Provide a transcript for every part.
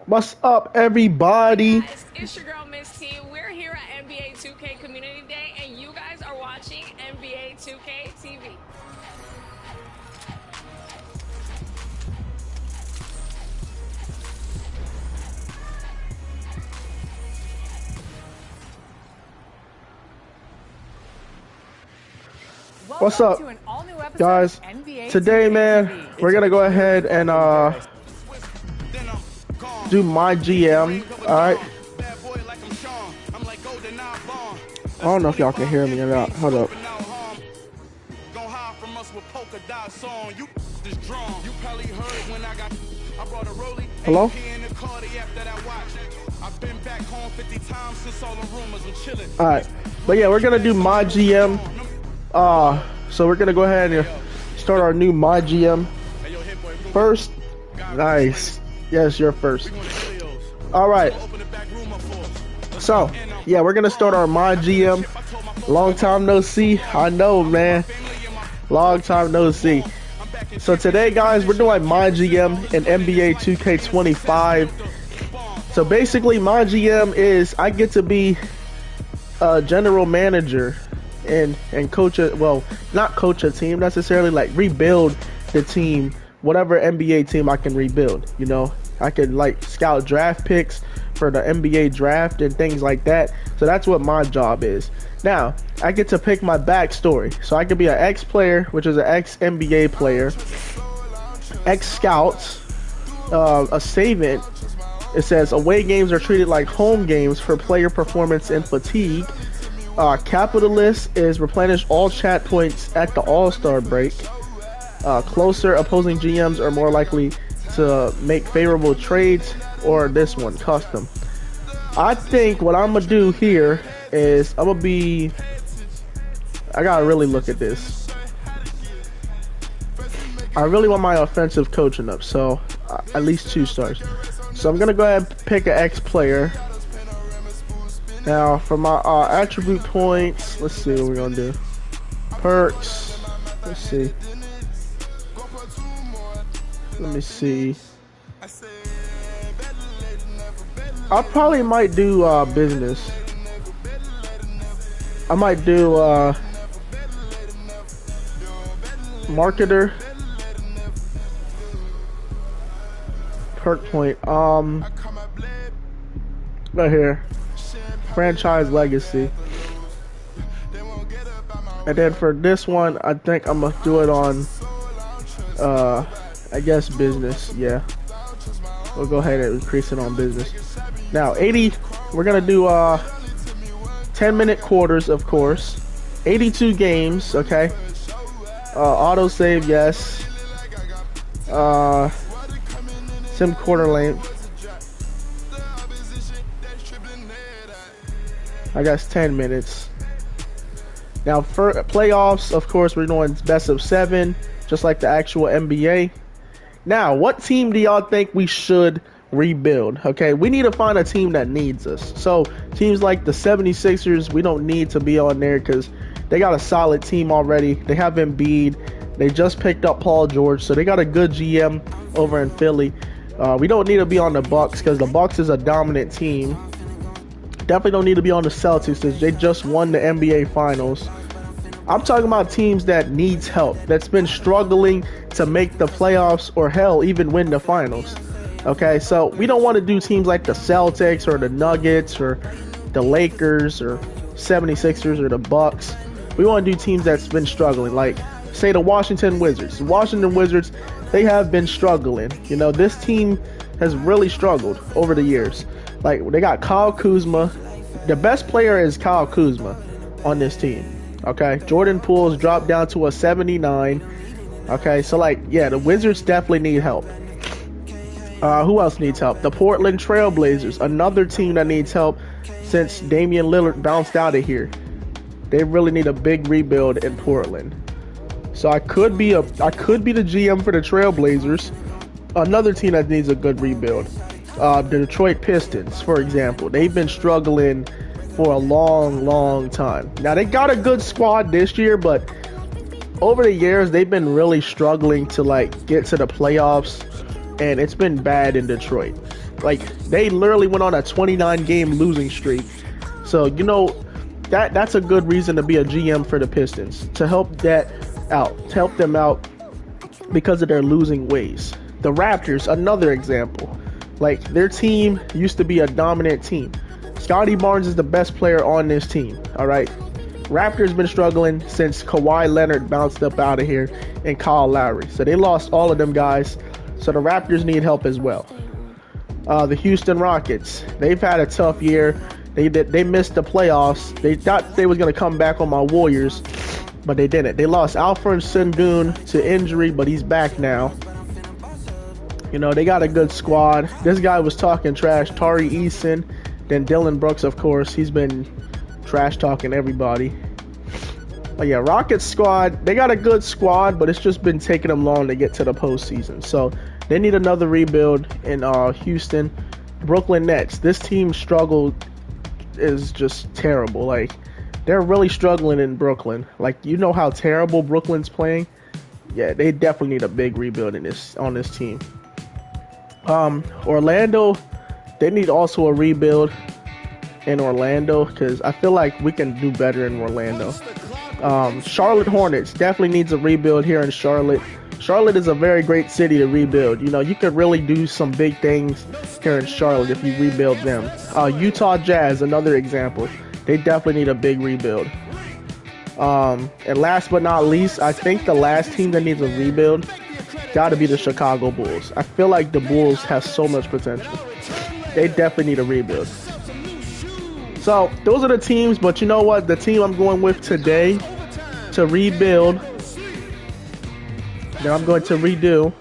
What's up, everybody? Guys, it's your girl Miss T. We're here at NBA 2K Community Day, and you guys are watching NBA 2K TV. What's up, guys? Today, man, we're gonna go ahead and do my GM. All right. I don't know if y'all can hear me or not. Hold up. Hello? Alright. But yeah, we're gonna do my GM. So we're gonna go ahead and start our new my GM. First. Nice. Yes, you're first. Alright. So, yeah, we're gonna start our my GM. Long time no see. I know, man. Long time no see. So today, guys, we're doing my GM in NBA 2K25. So basically, my GM is I get to be a general manager and coach a, well, not coach a team necessarily, like rebuild the team, whatever NBA team I can rebuild. You know, I can like scout draft picks for the NBA draft and things like that. So that's what my job is. Now, I get to pick my backstory. So I could be an ex-player, which is an ex-NBA player, ex-scout, a savant. It says away games are treated like home games for player performance and fatigue. Capitalist is replenish all chat points at the All-Star break. Closer opposing GMs are more likely to make favorable trades, or this one, custom. I think what I'm gonna do here is I gotta really look at this. I really want my offensive coaching up, so at least 2 stars. So I'm gonna go ahead and pick an ex-player. Now for my attribute points, let's see what we're gonna do. Perks, let's see. Let me see. I probably might do business. I might do marketer. Perk point. Right here. Franchise legacy. And then for this one, I think I'm gonna do it on I guess business. Yeah. We'll go ahead and increase it on business. Now 80, we're gonna do 10-minute quarters, of course. 82 games, okay. Auto save, yes. Sim quarter length. I guess 10 minutes. Now for playoffs, of course, we're doing best of 7, just like the actual NBA. Now, what team do y'all think we should rebuild? Okay, we need to find a team that needs us. So teams like the 76ers, we don't need to be on there because they got a solid team already. They have Embiid. They just picked up Paul George, so they got a good GM over in Philly. We don't need to be on the Bucks because the Bucks is a dominant team. Definitely don't need to be on the Celtics because they just won the NBA Finals. I'm talking about teams that needs help, that's been struggling to make the playoffs or hell, even win the finals. Okay, so we don't want to do teams like the Celtics or the Nuggets or the Lakers or 76ers or the Bucks. We want to do teams that's been struggling, like say the Washington Wizards. The Washington Wizards, they have been struggling. You know, this team has really struggled over the years. Like they got Kyle Kuzma. The best player is Kyle Kuzma on this team. Okay, Jordan Poole's dropped down to a 79. Okay, so like, yeah, the Wizards definitely need help. Who else needs help? The Portland Trailblazers, another team that needs help since Damian Lillard bounced out of here. They really need a big rebuild in Portland. So I could be the GM for the Trailblazers. Another team that needs a good rebuild. The Detroit Pistons, for example. They've been struggling for a long time. Now they got a good squad this year, but over the years they've been really struggling to like get to the playoffs, and it's been bad in Detroit. Like, they literally went on a 29-game losing streak. So, you know, that's a good reason to be a GM for the Pistons, to help them out because of their losing ways. The Raptors, another example. Like, their team used to be a dominant team. Scotty Barnes is the best player on this team, all right? Raptors been struggling since Kawhi Leonard bounced up out of here and Kyle Lowry. So they lost all of them guys. So the Raptors need help as well. The Houston Rockets, they've had a tough year. They missed the playoffs. They thought they was going to come back on my Warriors, but they didn't. They lost Alfred Sengun to injury, but he's back now. You know, they got a good squad. This guy was talking trash. Tari Eason, then Dylan Brooks, of course. He's been trash talking everybody. But yeah, Rockets squad, they got a good squad, but it's just been taking them long to get to the postseason. So they need another rebuild in Houston. Brooklyn Nets, this team struggled is just terrible. Like, they're really struggling in Brooklyn. Like, you know how terrible Brooklyn's playing? Yeah, they definitely need a big rebuild on this team. Orlando, they need also a rebuild in Orlando, because I feel like we can do better in Orlando. Charlotte Hornets definitely needs a rebuild here in Charlotte. Charlotte is a very great city to rebuild. You know, you could really do some big things here in Charlotte if you rebuild them. Utah Jazz, another example. They definitely need a big rebuild. And last but not least, I think the last team that needs a rebuild got to be the Chicago Bulls. I feel like the Bulls have so much potential. They definitely need a rebuild. So those are the teams, but you know what? The team I'm going with today to rebuild, that I'm going to redo,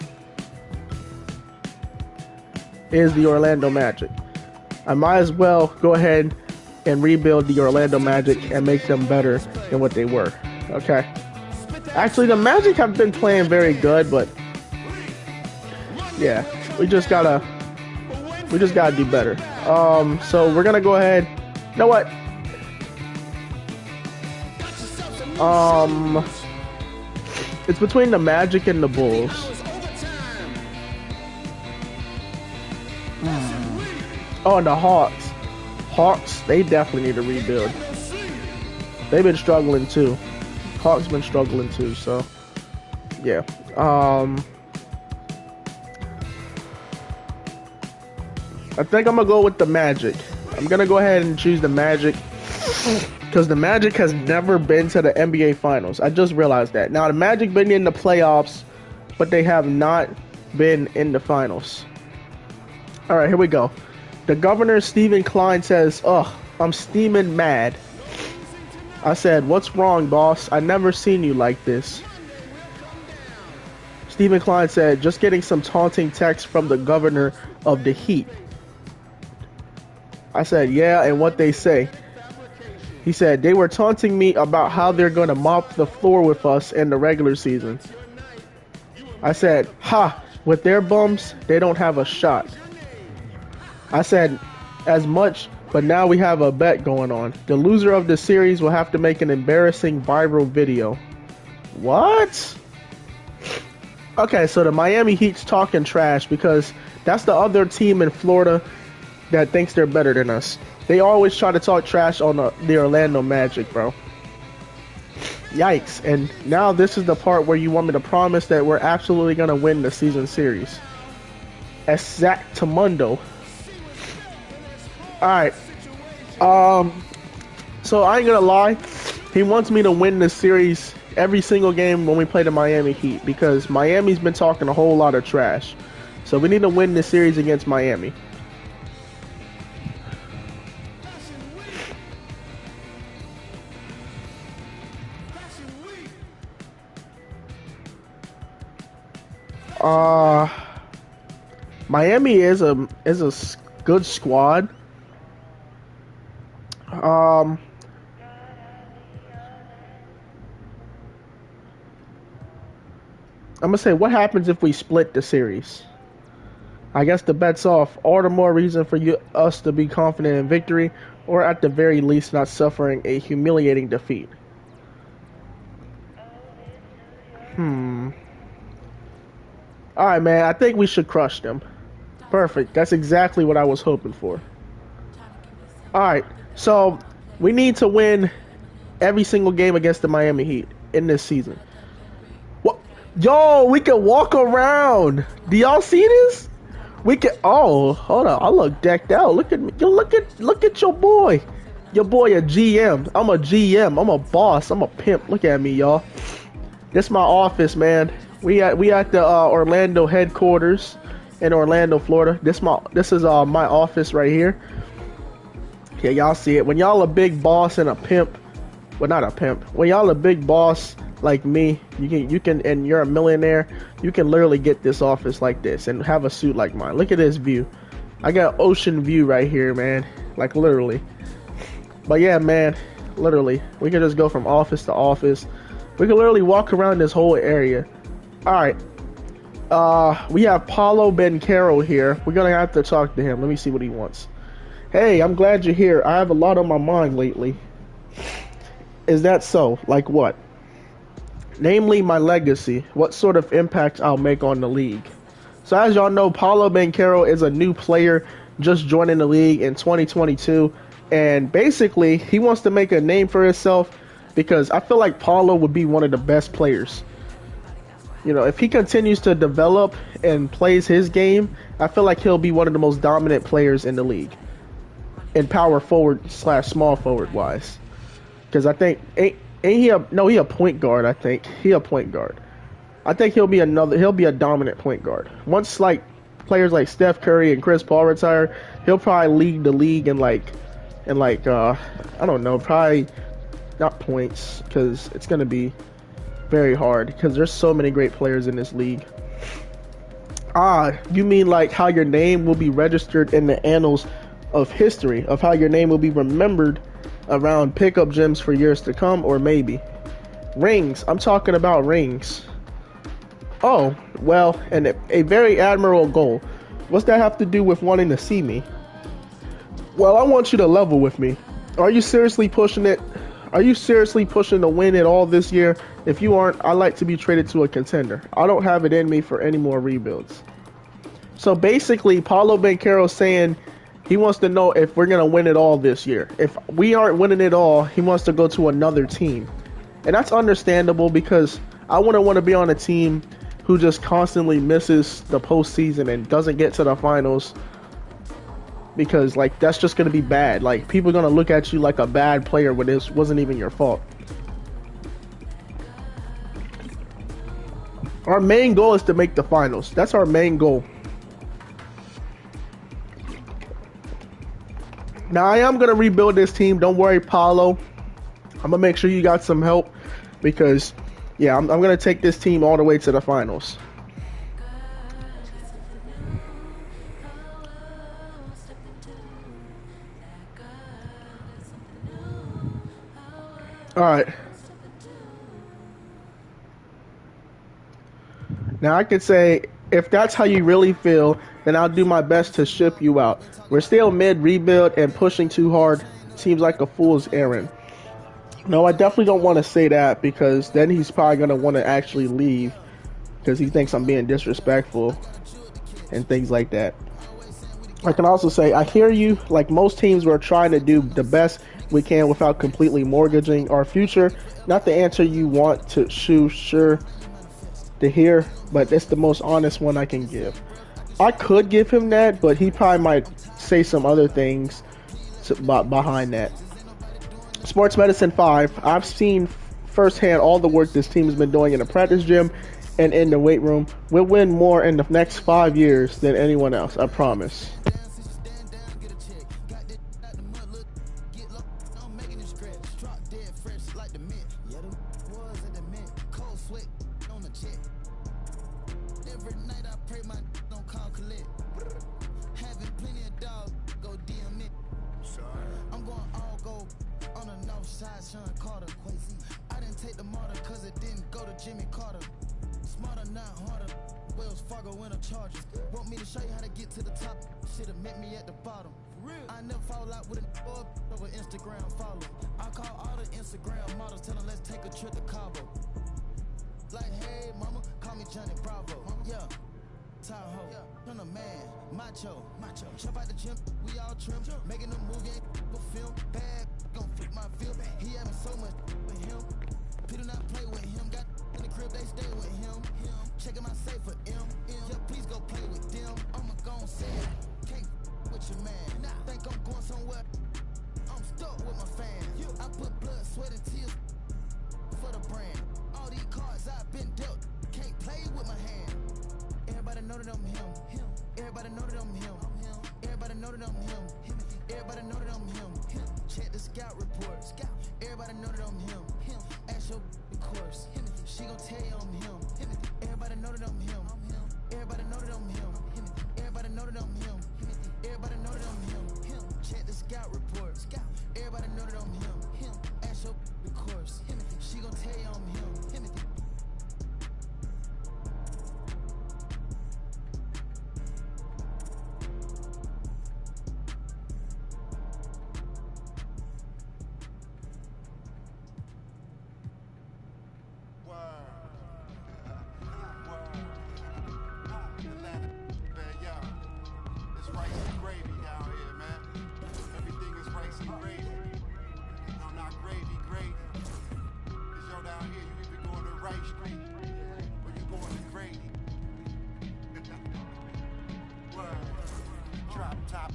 is the Orlando Magic. I might as well go ahead and rebuild the Orlando Magic and make them better than what they were. Okay. Actually, the Magic have been playing very good, but yeah, we just gotta do better. So we're gonna go ahead. You know what? It's between the Magic and the Bulls. Oh, and the Hawks. Hawks, they definitely need a rebuild. They've been struggling too. Hawks been struggling too, so yeah. I think I'm gonna go with the Magic. I'm gonna go ahead and choose the Magic, because the Magic has never been to the NBA Finals. I just realized that. Now, the Magic been in the playoffs, but they have not been in the finals. All right, here we go. The governor, Stephen Klein, says, "Ugh, I'm steaming mad." I said, "What's wrong, boss? I never seen you like this." Stephen Klein said, "Just getting some taunting text from the governor of the Heat." I said, "Yeah, and what they say?" He said, "They were taunting me about how they're going to mop the floor with us in the regular season." I said, "Ha, with their bums, they don't have a shot." I said, "As much, but now we have a bet going on. The loser of the series will have to make an embarrassing viral video." What? Okay, so the Miami Heat's talking trash because that's the other team in Florida that thinks they're better than us. They always try to talk trash on the Orlando Magic, bro. Yikes. And now this is the part where you want me to promise that we're absolutely going to win the season series. Exactamundo. Alright. So I ain't gonna lie. He wants me to win this series every single game when we play the Miami Heat, because Miami's been talking a whole lot of trash. So we need to win this series against Miami. Miami is a good squad. I'm gonna say, what happens if we split the series? I guess the bet's off. All the more reason for us to be confident in victory, or at the very least not suffering a humiliating defeat. Alright, man, I think we should crush them. Perfect. That's exactly what I was hoping for. All right. So we need to win every single game against the Miami Heat in this season. What? Yo, we can walk around. Do y'all see this? We can. Oh, hold on. I look decked out. Look at me. Yo, look at your boy. Your boy a GM. I'm a GM. I'm a boss. I'm a pimp. Look at me, y'all. This my office, man. We at the Orlando headquarters in Orlando, Florida. This is my office right here. Yeah, y'all see it. When y'all a big boss and a pimp, well, not a pimp. When y'all a big boss like me, you can, and you're a millionaire, you can literally get this office like this and have a suit like mine. Look at this view. I got ocean view right here, man. Like literally. But yeah, man, literally, we can just go from office to office. We can literally walk around this whole area. All right. We have Paulo Banchero here. We're gonna have to talk to him. Let me see what he wants. Hey, I'm glad you're here. I have a lot on my mind lately. Is that so? Like what? Namely, my legacy. What sort of impact I'll make on the league. So as y'all know, Paulo Banchero is a new player just joining the league in 2022. And basically, he wants to make a name for himself because I feel like Paulo would be one of the best players. You know, if he continues to develop and plays his game, I feel like he'll be one of the most dominant players in the league. In power forward / small forward wise. Because I think, he a point guard, I think. He a point guard. I think he'll be a dominant point guard. Once like players like Steph Curry and Chris Paul retire, he'll probably lead the league in I don't know, probably not points, because it's going to be very hard, because there's so many great players in this league. You mean like how your name will be registered in the annals of history, of how your name will be remembered around pickup gyms for years to come, or maybe rings. I'm talking about rings. Oh, well, and a very admirable goal. What's that have to do with wanting to see me? Well, I want you to level with me. Are you seriously pushing it? Are you seriously pushing to win it all this year? If you aren't, I'd like to be traded to a contender. I don't have it in me for any more rebuilds. So basically, Paulo Banchero saying he wants to know if we're going to win it all this year. If we aren't winning it all, he wants to go to another team. And that's understandable, because I wouldn't want to be on a team who just constantly misses the postseason and doesn't get to the finals, because like that's just going to be bad. Like, people are going to look at you like a bad player when this wasn't even your fault. Our main goal is to make the finals. That's our main goal. Now, I am going to rebuild this team. Don't worry, Paulo. I'm going to make sure you got some help, because, yeah, I'm going to take this team all the way to the finals. All right. Now, I could say, if that's how you really feel, then I'll do my best to ship you out. We're still mid-rebuild, and pushing too hard seems like a fool's errand. No, I definitely don't want to say that, because then he's probably going to want to actually leave, because he thinks I'm being disrespectful and things like that. I can also say, I hear you. Like most teams, we're trying to do the best we can without completely mortgaging our future. Not the answer you want to sure to hear, but it's the most honest one I can give. I could give him that, but he probably might say some other things behind that. Sports Medicine 5. I've seen firsthand all the work this team has been doing in the practice gym and in the weight room. We'll win more in the next 5 years than anyone else, I promise. Want me to show you how to get to the top? Should've met me at the bottom. For real. I never fall out with a over Instagram follow. I call all the Instagram models, tell them let's take a trip to Cabo. Like, hey mama, call me Johnny Bravo. Yeah. Tahoe, turn a man, macho. Jump out the gym, we all trim. Making a movie, ain't a film. Bad, gon' flip my film. He having so much with him. People not play with him. Got in the crib, they stay with him. Checking my safe for M. Yeah, please go play with them. I'ma gon' say it. Can't with your man. Think I'm going somewhere. I'm stuck with my fans. I put blood, sweat, and tears for the brand. All these cards I've been dealt. Can't play with my hand. Everybody know that I'm him. Everybody know that I'm him. Everybody know that I'm him. Everybody know that I'm him. Check the scout report. Everybody know that I'm him. Ask your the course. She gon' tell you I'm him. Everybody know that I'm him. Everybody know that I'm him. Everybody know that I'm him. Everybody know that I'm him. Check the scout report. Everybody know that I'm him. Ask your the course. She gon' tell you I'm him.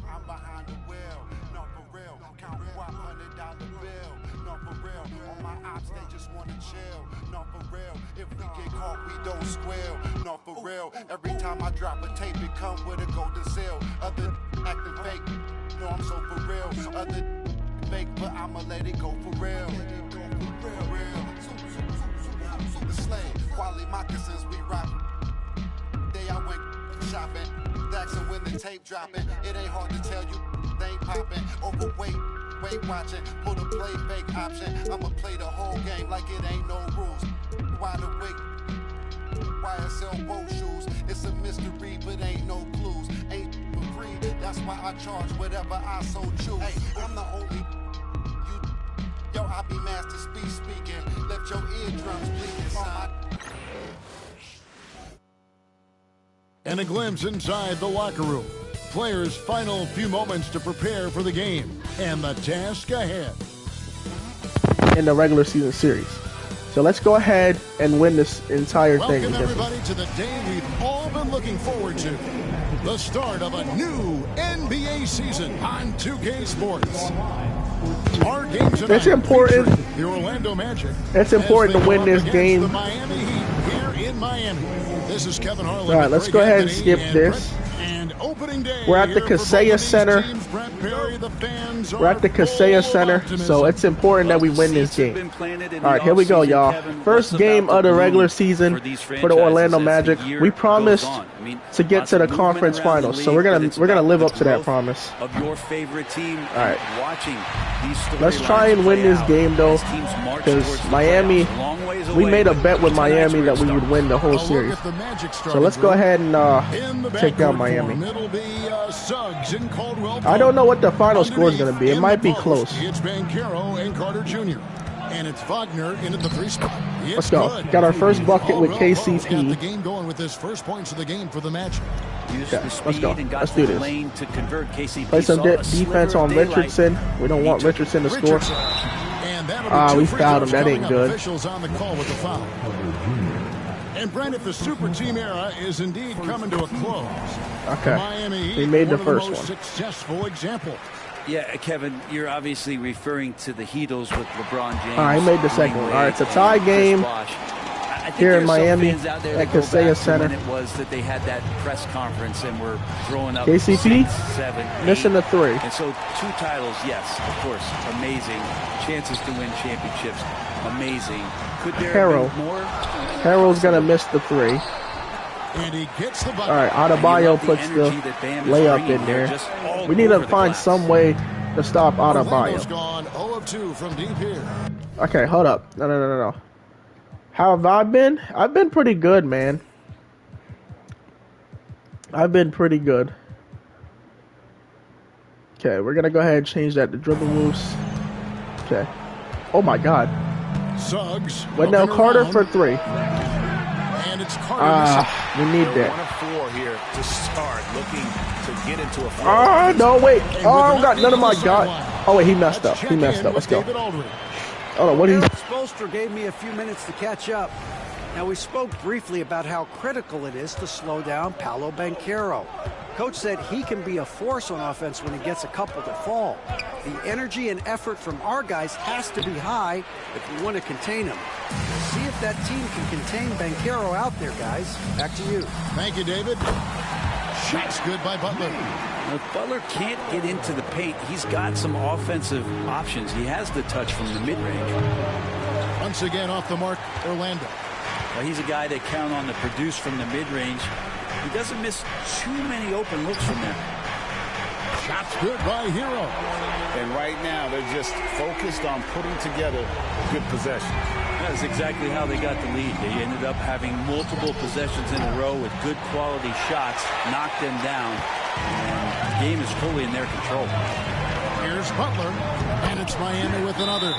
I'm behind the wheel, no for real. Count $100 bill, no for real. On my ops, they just wanna chill, no for real. If we get caught, we don't squeal, no for real. Every time I drop a tape, it come with a golden seal. Other acting fake, no, I'm so for real. Other fake, but I'ma let it go for real. The slave, quality moccasins we rock. Day I went shopping. And when the tape dropping, it ain't hard to tell you they ain't popping. Overweight, weight watching, pull the play fake option. I'ma play the whole game like it ain't no rules. Wide awake, why I sell boat shoes. It's a mystery, but ain't no clues. Ain't for free, that's why I charge whatever I so choose. Hey, I'm the only you. Yo, I be master speaking. Left your eardrums bleeding, son. And a glimpse inside the locker room. Players' final few moments to prepare for the game and the task ahead. In the regular season series. So let's go ahead and win this entire thing. Welcome everybody to the day we've all been looking forward to. The start of a new NBA season on 2K Sports. Our game tonight, it's important. The Orlando Magic. It's important to win this game. The Miami Heat here in Miami. This is Kevin Harlan. All right, let's go ahead and skip this. And opening day. We're at the Kaseya Center. We're at the Kaseya Center, so it's important that we win this game. All right, here we go, y'all. First game of the regular season for the Orlando Magic. We promised to get to the conference finals, so we're gonna live up to that promise. Of your favorite team. All right, watching these let's try and win this game though, because Miami. We made a bet with Miami that we would win the whole series. So let's go ahead and take down Miami. I don't know what the final score is going to be. It might be close. It's Banchero and Carter Jr. And it's Wagner in at the 3 spot. Let's go. Got our first bucket with KCP. The game going with his first points of the game for the match. Okay, let's go. Let's do this. To convert. KCP play some defense on Richardson. We don't want Richardson to score. We fouled him. That ain't good. On the call with the foul. And Brent, if the super team era is indeed coming to a close, okay, Miami he made the first one. Successful example. Yeah, Kevin, you're obviously referring to the Heatles with LeBron James. All right, he made the second one. All right, it's a tie game here in Miami at Kaseya Center. It was that they had that press conference and were throwing up KCP 6, 7, 8, missing the 3. And so 2 titles, yes, of course, amazing. Chances to win championships, amazing. Could there have been more? Harrell's gonna miss the 3. And he gets the all right, Adebayo puts the layup in there. We need to find some way to stop Adebayo. Okay, hold up. No. How have I been? I've been pretty good, man. I've been pretty good. Okay, we're gonna go ahead and change that to dribble moves. Okay. Oh my God. Suggs. Wendell Carter for 3. And it's Carter. We need that. Harrell here to start, looking to get into a flow. Oh, no, wait. Oh, I don't got none of my God. Oh, wait, he messed up. He messed up. Let's go. Oh, what is he? Spoelstra gave me a few minutes to catch up. Now, we spoke briefly about how critical it is to slow down Paolo Banchero. Coach said he can be a force on offense when he gets a couple to fall. The energy and effort from our guys has to be high if we want to contain him. We'll see if that team can contain Banchero out there, guys. Back to you. Thank you, David. Shot's good by Butler. If Butler can't get into the paint, he's got some offensive options. He has the touch from the mid-range. Once again off the mark, Orlando. Well, he's a guy they count on to produce from the mid-range. He doesn't miss too many open looks from there. Shot's good by Hero. And right now, they're just focused on putting together good possession. That's exactly how they got the lead. They ended up having multiple possessions in a row with good quality shots, knocked them down, and the game is fully in their control. Here's Butler, and it's Miami with another.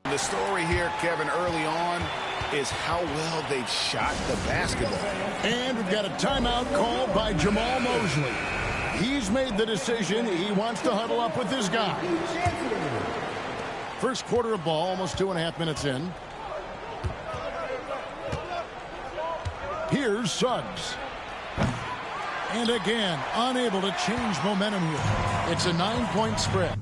The story here, Kevin, early on is how well they've shot the basketball. And we've got a timeout called by Jamal Mosley. He's made the decision. He wants to huddle up with his guys. First quarter of ball, almost 2.5 minutes in. Here's Suggs. And again, unable to change momentum here. It's a 9-point spread.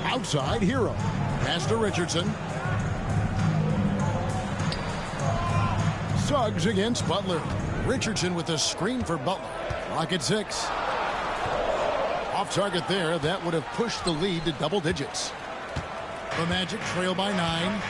Outside Hero. Pass to Richardson. Suggs against Butler. Richardson with a screen for Butler. Clock at 6. Off target there. That would have pushed the lead to double digits. The Magic trail by 9.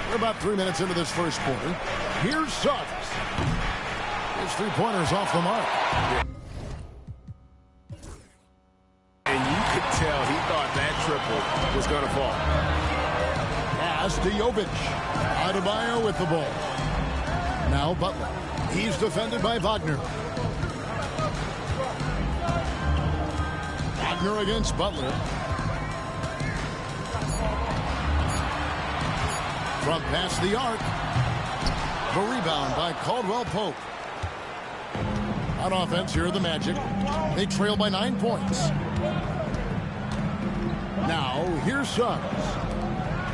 We're about 3 minutes into this first quarter. Here's Suggs. His three-pointers off the mark. And you could tell he thought that triple was going to fall. Pass to Jovic. Adebayo with the ball. Now Butler. He's defended by Wagner. Wagner against Butler. From past the arc. The rebound by Caldwell Pope. On offense, here are the Magic. They trail by 9 points. Now, here's Suggs.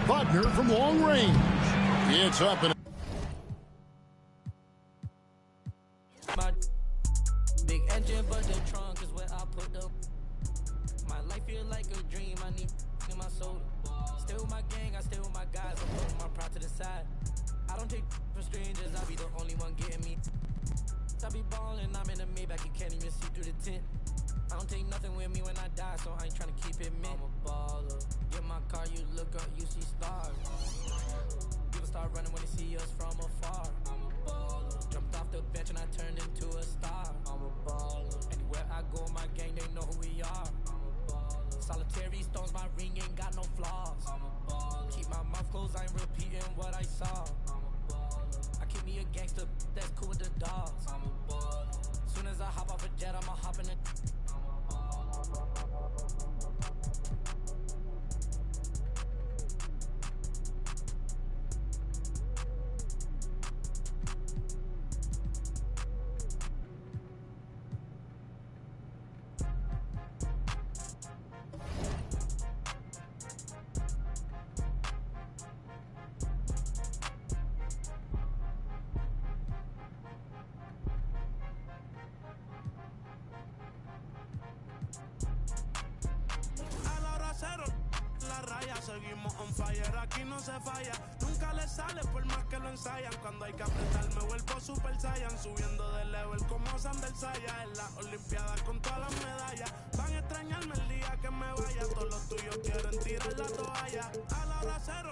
Wagner from long range. It's up and my big engine, but the trunk is where I put the. My life feel like a dream. I need in my soul. Stay with my gang, I stay with my guys. I'm putting my pride to the side. I don't take for strangers. I be the only one getting me. I be ballin', I'm in the Maybach, you can't even see through the tent. I don't take nothing with me when I die, so I ain't tryna keep it mint. I'm a baller. Get my car, you look up, you see stars. People start running when they see us from afar. I'm a baller. Jumped off the bench and I turned into a star. I'm a baller. Anywhere I go, my gang, they know who we are. I'm a baller. Solitary stones, my ring ain't got no flaws. I'm a baller. Keep my mouth closed, I ain't repeating what I saw. I'm a baller. I keep me a gangster that's cool with the dogs. I'm a baller. Soon as I hop off a jet, I'ma hop in the. Seguimos on fire, aquí no se falla. Nunca le sale por más que lo ensayan. Cuando hay que apretar me vuelvo super saiyan. Subiendo de level como Sander Saya. En las olimpiadas con todas las medallas. Van a extrañarme el día que me vaya. Todos los tuyos quieren tirar la toalla. A la hora cero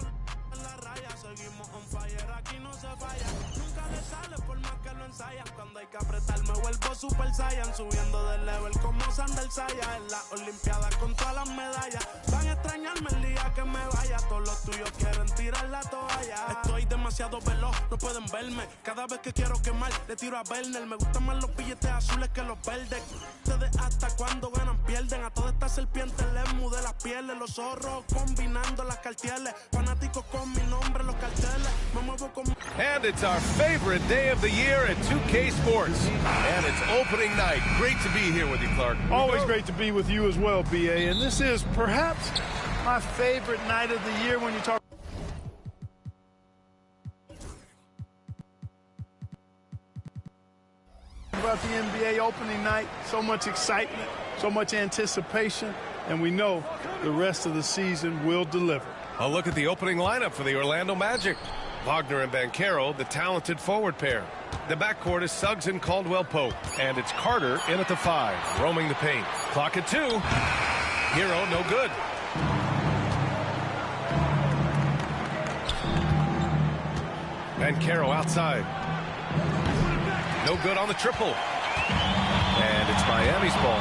en la raya. Seguimos on fire, aquí no se falla. Nunca le sale por más que lo ensayan. Cuando hay que apretar me vuelvo super saiyan. Subiendo de level como Sander Saya. En las olimpiadas con todas las medallas. Van a extrañarme el día que me vaya. Todos los tuyos quieren tirar la toalla. Estoy demasiado veloz, no pueden verme. Cada vez que quiero quemar, le tiro a Werner. Me gustan más los billetes azules que los verdes. Ustedes hasta cuando ganan pierden. A todas estas serpientes les mudé las pieles. Los zorros combinando las cartieles. Fanáticos con mi nombre, los carteles. Me muevo con... And it's our favorite day of the year at 2K Sports. And it's opening night. Great to be here with you, Clark. Always great to be with you as well, BA. And this is perhaps my favorite night of the year when you talk about the NBA opening night. So much excitement, so much anticipation, and we know the rest of the season will deliver. A look at the opening lineup for the Orlando Magic. Wagner and Banchero, the talented forward pair. The backcourt is Suggs and Caldwell Pope. And it's Carter in at the 5, roaming the paint. Clock at 2. Hero, no good. Banchero outside. No good on the triple. And it's Miami's ball.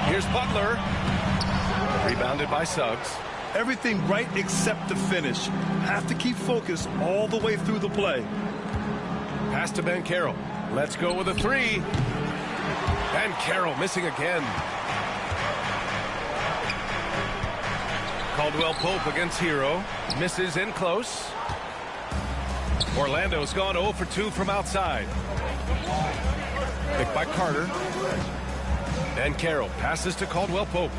Here's Butler. Rebounded by Suggs. Everything right except the finish. Have to keep focused all the way through the play. Pass to Banchero. Let's go with a 3. Banchero missing again. Caldwell Pope against Hero. Misses in close. Orlando's gone 0 for 2 from outside. Picked by Carter. Banchero passes to Caldwell Pope.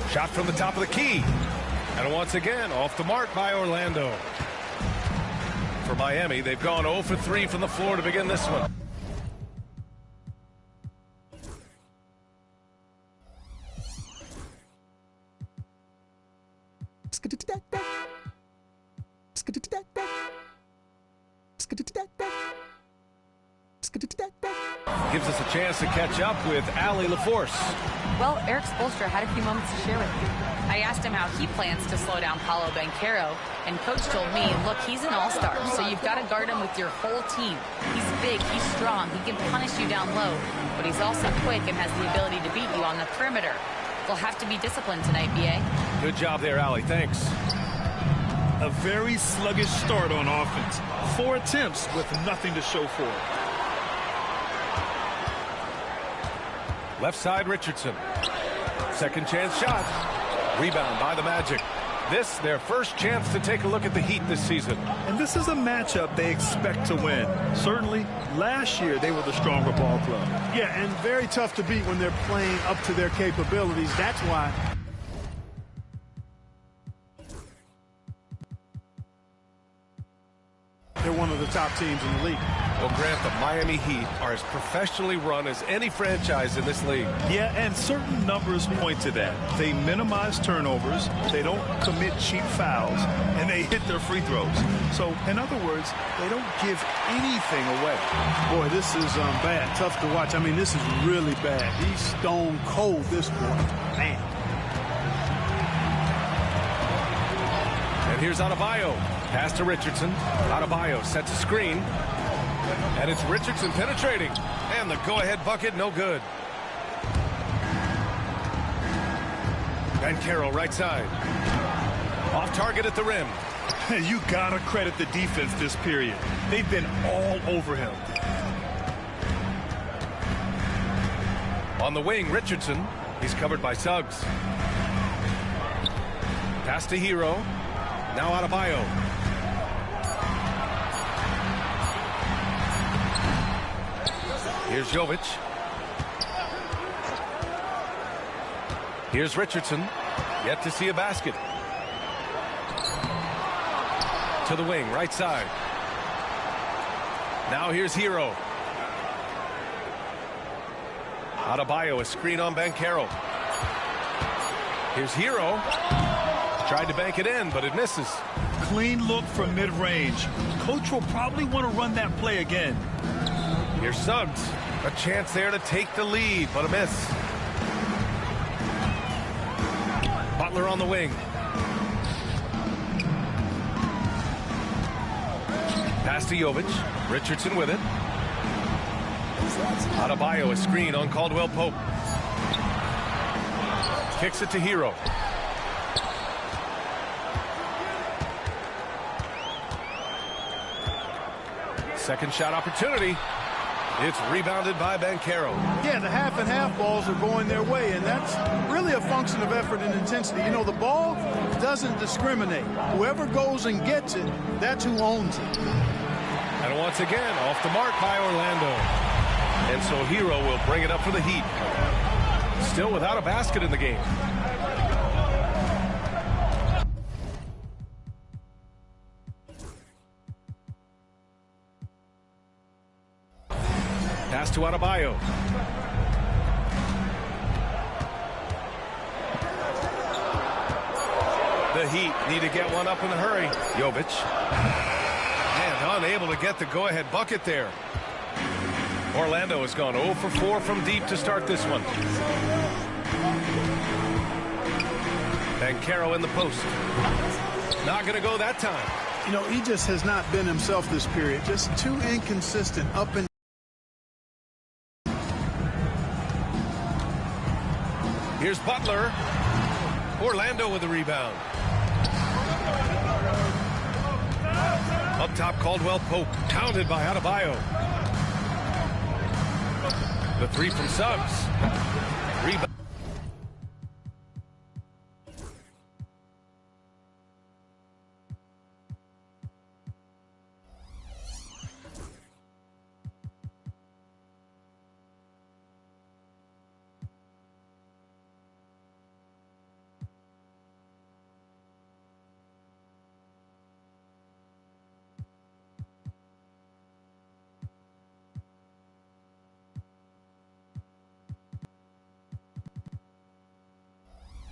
Shot from the top of the key. And once again, off the mark by Orlando. For Miami, they've gone 0 for 3 from the floor to begin this one. gives us a chance to catch up with Allie LaForce. Well, Eric Spoelstra had a few moments to share with you. I asked him how he plans to slow down Paolo Banchero, and Coach told me, look, he's an all-star, so you've got to guard him with your whole team. He's big, he's strong, he can punish you down low, but he's also quick and has the ability to beat you on the perimeter. They'll have to be disciplined tonight, B.A. Good job there, Allie. Thanks. A very sluggish start on offense. 4 attempts with nothing to show for it. Left side, Richardson. Second chance shot. Rebound by the Magic. This, their first chance to take a look at the Heat this season. And this is a matchup they expect to win. Certainly, last year they were the stronger ball club. Yeah, and very tough to beat when they're playing up to their capabilities. That's why they're one of the top teams in the league. Well, Grant, the Miami Heat are as professionally run as any franchise in this league. Yeah, and certain numbers point to that. They minimize turnovers, they don't commit cheap fouls, and they hit their free throws. So, in other words, they don't give anything away. Boy, this is bad. Tough to watch. I mean, this is really bad. He's stone cold this quarter. Man. And here's Adebayo. Pass to Richardson. Adebayo sets a screen. And it's Richardson penetrating. And the go-ahead bucket, no good. Banchero right side. Off target at the rim. You gotta credit the defense this period. They've been all over him. On the wing, Richardson. He's covered by Suggs. Pass to Hero. Now Adebayo. Here's Jovic. Here's Richardson. Yet to see a basket. To the wing, right side. Now here's Hero. Adebayo, a screen on Banchero. Here's Hero. Tried to bank it in, but it misses. Clean look from mid-range. Coach will probably want to run that play again. Here's Suggs. A chance there to take the lead, but a miss. Butler on the wing. Pass to Jovic. Richardson with it. Adebayo, a screen on Caldwell Pope. Kicks it to Hero. Second shot opportunity. It's rebounded by Banchero. Yeah, the half and half balls are going their way, and that's really a function of effort and intensity. You know, the ball doesn't discriminate. Whoever goes and gets it, that's who owns it. And once again, off the mark by Orlando. And so Hero will bring it up for the Heat. Still without a basket in the game. Pass to Adebayo. The Heat need to get one up in a hurry. Jovic. And unable to get the go-ahead bucket there. Orlando has gone 0 for 4 from deep to start this one. Banchero in the post. Not going to go that time. You know, he just has not been himself this period. Just too inconsistent up and Here's Butler. Orlando with the rebound. Up top, Caldwell Pope. Pounded by Adebayo. The three from Suggs. Rebound.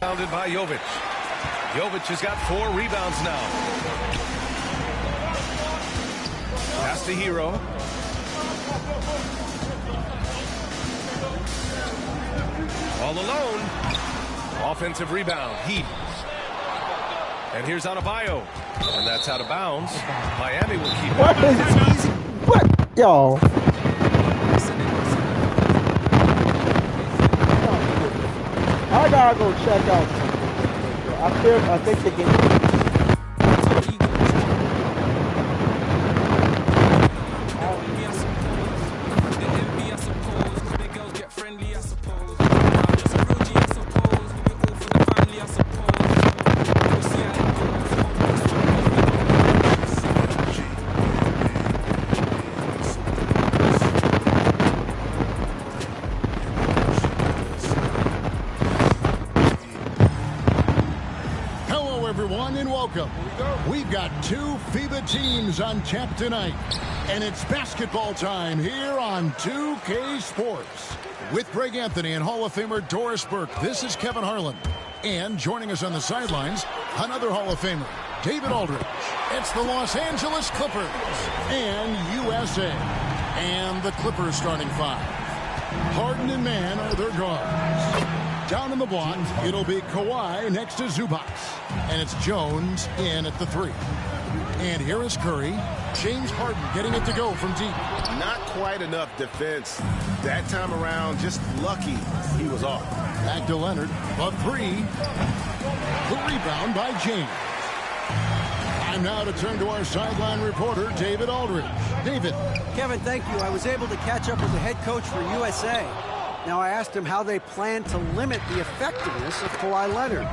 Rebounded by Jovic. Jovic has got 4 rebounds now. Pass to Hero. All alone. Offensive rebound. Heat. And here's Adebayo. And that's out of bounds. Miami will keep What it. is what? Yo. I gotta go check out. I think they get. We've got two FIBA teams on tap tonight, and it's basketball time here on 2K Sports. With Greg Anthony and Hall of Famer Doris Burke, this is Kevin Harlan. And joining us on the sidelines, another Hall of Famer, David Aldridge. It's the Los Angeles Clippers and USA. And the Clippers starting five. Harden and Mann are their guards. Down in the block, it'll be Kawhi next to Zubac. And it's Jones in at the three. And here is Curry. James Harden getting it to go from deep. Not quite enough defense. That time around, just lucky he was off. Back to Leonard. The three. The rebound by James. Time now to turn to our sideline reporter, David Aldridge. David. Kevin, thank you. I was able to catch up with the head coach for USA. Now, I asked him how they plan to limit the effectiveness of Kawhi Leonard.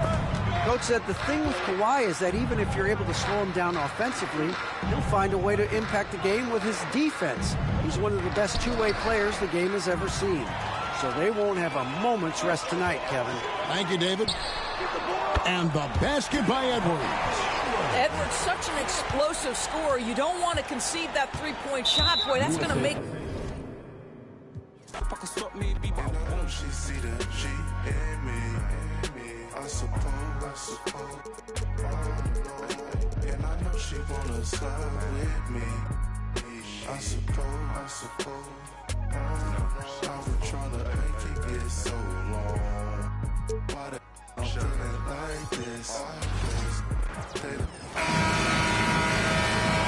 Coach said the thing with Kawhi is that even if you're able to slow him down offensively, he'll find a way to impact the game with his defense. He's one of the best two-way players the game has ever seen. So they won't have a moment's rest tonight, Kevin. Thank you, David. And the basket by Edwards. Edwards, such an explosive scorer. You don't want to concede that three-point shot. Boy, that's going to make... She see that she and me. I suppose. And I know she wanna slide with me. I suppose. I've been trying to make it get so long. Why the I'm feeling like this?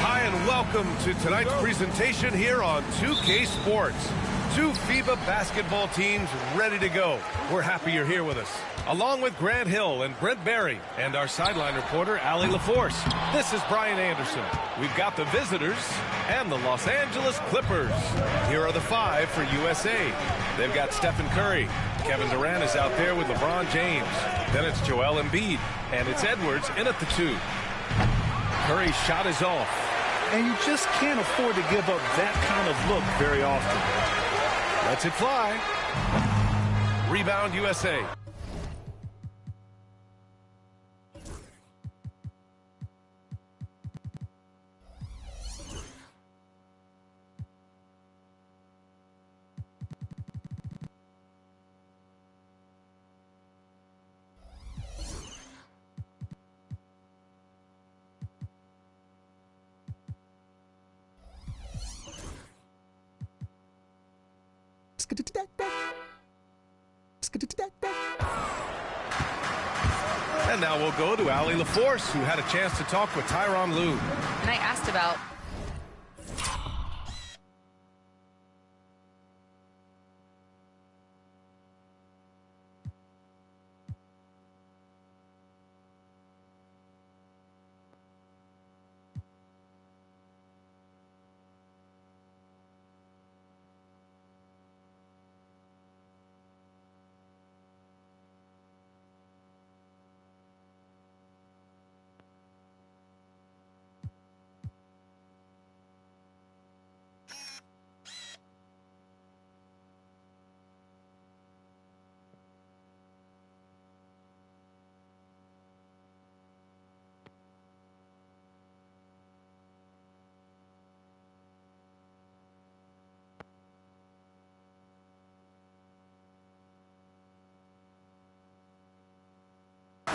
Hi, and welcome to tonight's presentation here on 2K Sports. Two FIBA basketball teams ready to go. We're happy you're here with us. Along with Grant Hill and Brent Barry and our sideline reporter, Allie LaForce. This is Brian Anderson. We've got the visitors and the Los Angeles Clippers. Here are the five for USA. They've got Stephen Curry. Kevin Durant is out there with LeBron James. Then it's Joel Embiid. And it's Edwards in at the two. Curry's shot is off. And you just can't afford to give up that kind of look very often. Lets it fly. Rebound USA. And now we'll go to Allie LaForce, who had a chance to talk with Tyronn Lue. And I asked about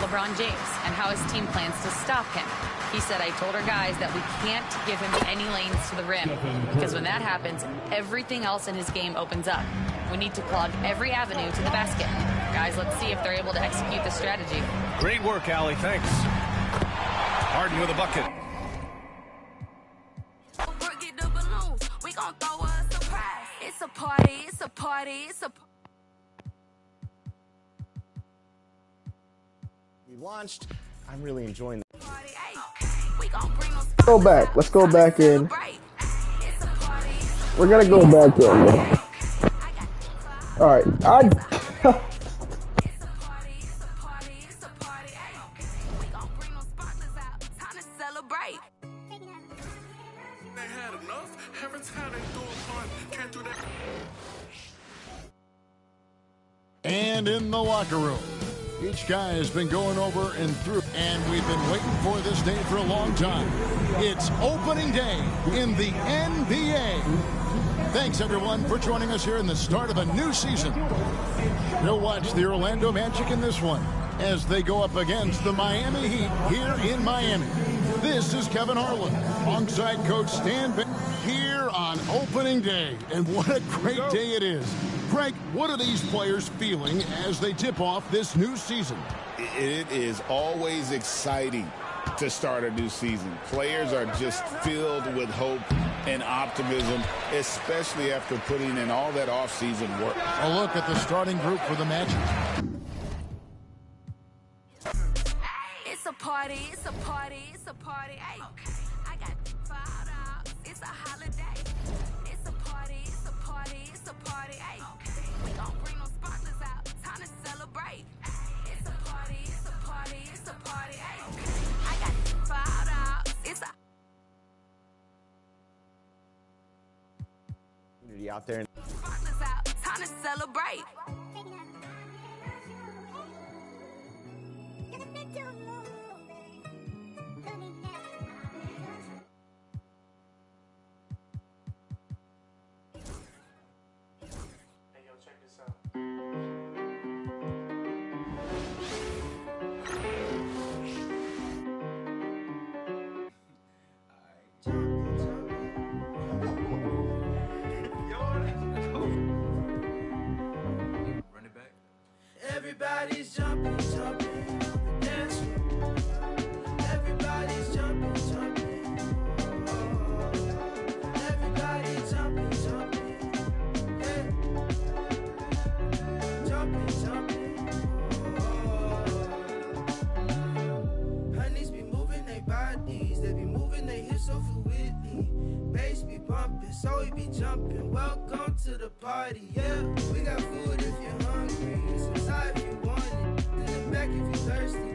LeBron James and how his team plans to stop him. He said, I told our guys that we can't give him any lanes to the rim, because when that happens, everything else in his game opens up. We need to clog every avenue to the basket. guys. Let's see if they're able to execute the strategy. Great work, Allie. Thanks. Harden with a bucket. We gon' throw a surprise. It's a party, it's a party, it's a We launched. I'm really enjoying the party. We gon' bring those Go back. Let's go back in. We're gonna go back in. All right. And in the locker room, each guy has been going over and through, and we've been waiting for this day for a long time. It's opening day in the NBA. Thanks, everyone, for joining us here in the start of a new season. You'll watch the Orlando Magic in this one as they go up against the Miami Heat here in Miami. This is Kevin Harlan alongside Coach Stan here on opening day. And what a great day it is. Greg, what are these players feeling as they tip off this new season? It is always exciting to start a new season. Players are just filled with hope and optimism, especially after putting in all that offseason work. A look at the starting group for the Magic. It's a party, it's a party, it's a party. Hey, I got $5. It's a holiday. It's a party, it's a party, it's a party. Hey, we gon' bring those sparklers out. Time to celebrate. It's a party, it's a party, it's a party. Hey, I got $5. It's a community out there. sparklers out. Time to celebrate. Everybody's jumping, jumping on the dance floor. Everybody's jumping, jumping. Oh, everybody's jumping, jumping. Yeah. Jumping, jumping. Oh. Honeys be moving their bodies. They be moving their hips so fluidly. Bass be bumping, so we be jumping. Welcome to the party, yeah. We got food if you're hungry. It's inside if you want it. In the back if you're thirsty.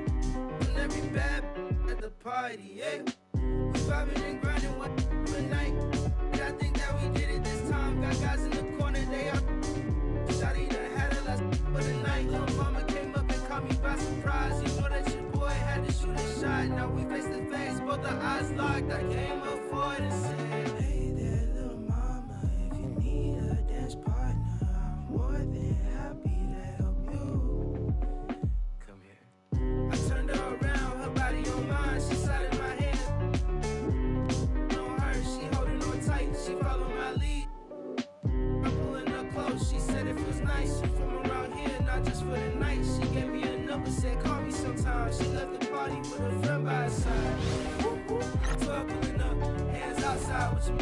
And every bad at the party, yeah. We vibing and grinding one night. And I think that we did it this time. Got guys in the corner, they are. Shawty done had a last for the night. Little mama came up and caught me by surprise. You know that your boy had to shoot a shot. Now we face to face, both our eyes locked. I came up for it and said, hey there, little mama. If you need a dance partner, I'm more than happy to help you. Come here. I turned her around, her body on mine. She sat in my hand. On her, she holding on tight. She followed my lead. I'm pulling her close. She said it feels nice. You from around here, not just for the night. She gave me a number, said call me sometime. She left the party with her friend by her side. 12 pulling up, hands outside with your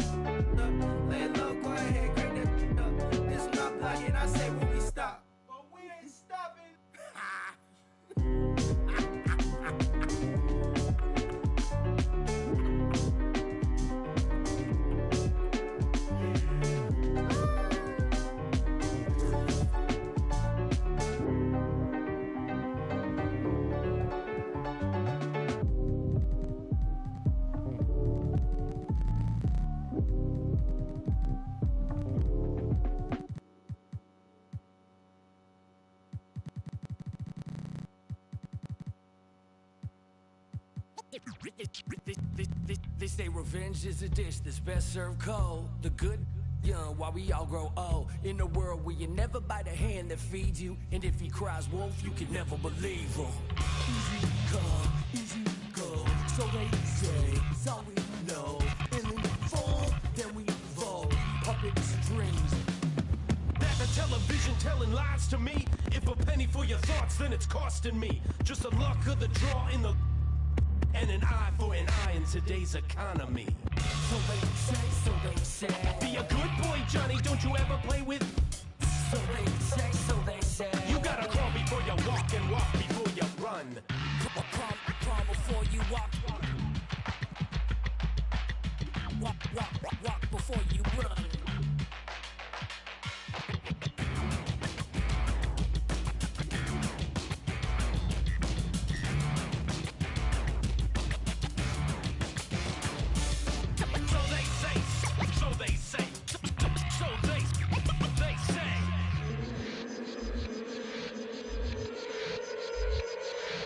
up. Lay it low, go ahead, crank that up. This not plugging, I say when we stop. But we ain't stopping. They say revenge is a dish that's best served cold. The good young while we all grow old. In a world where you never bite a hand that feeds you. And if he cries wolf, you can never believe him. Easy come, easy go. So they say, it's all we know. And then we fall, then we fold. Puppet strings. Back on television telling lies to me. If a penny for your your thoughts, then it's costing me. Just the luck of the draw in the... And an eye for an eye in today's economy. So they say. Be a good boy, Johnny, don't you ever play with... So they say. You gotta crawl before you walk and walk before you run. Crawl before you walk. Walk before you run.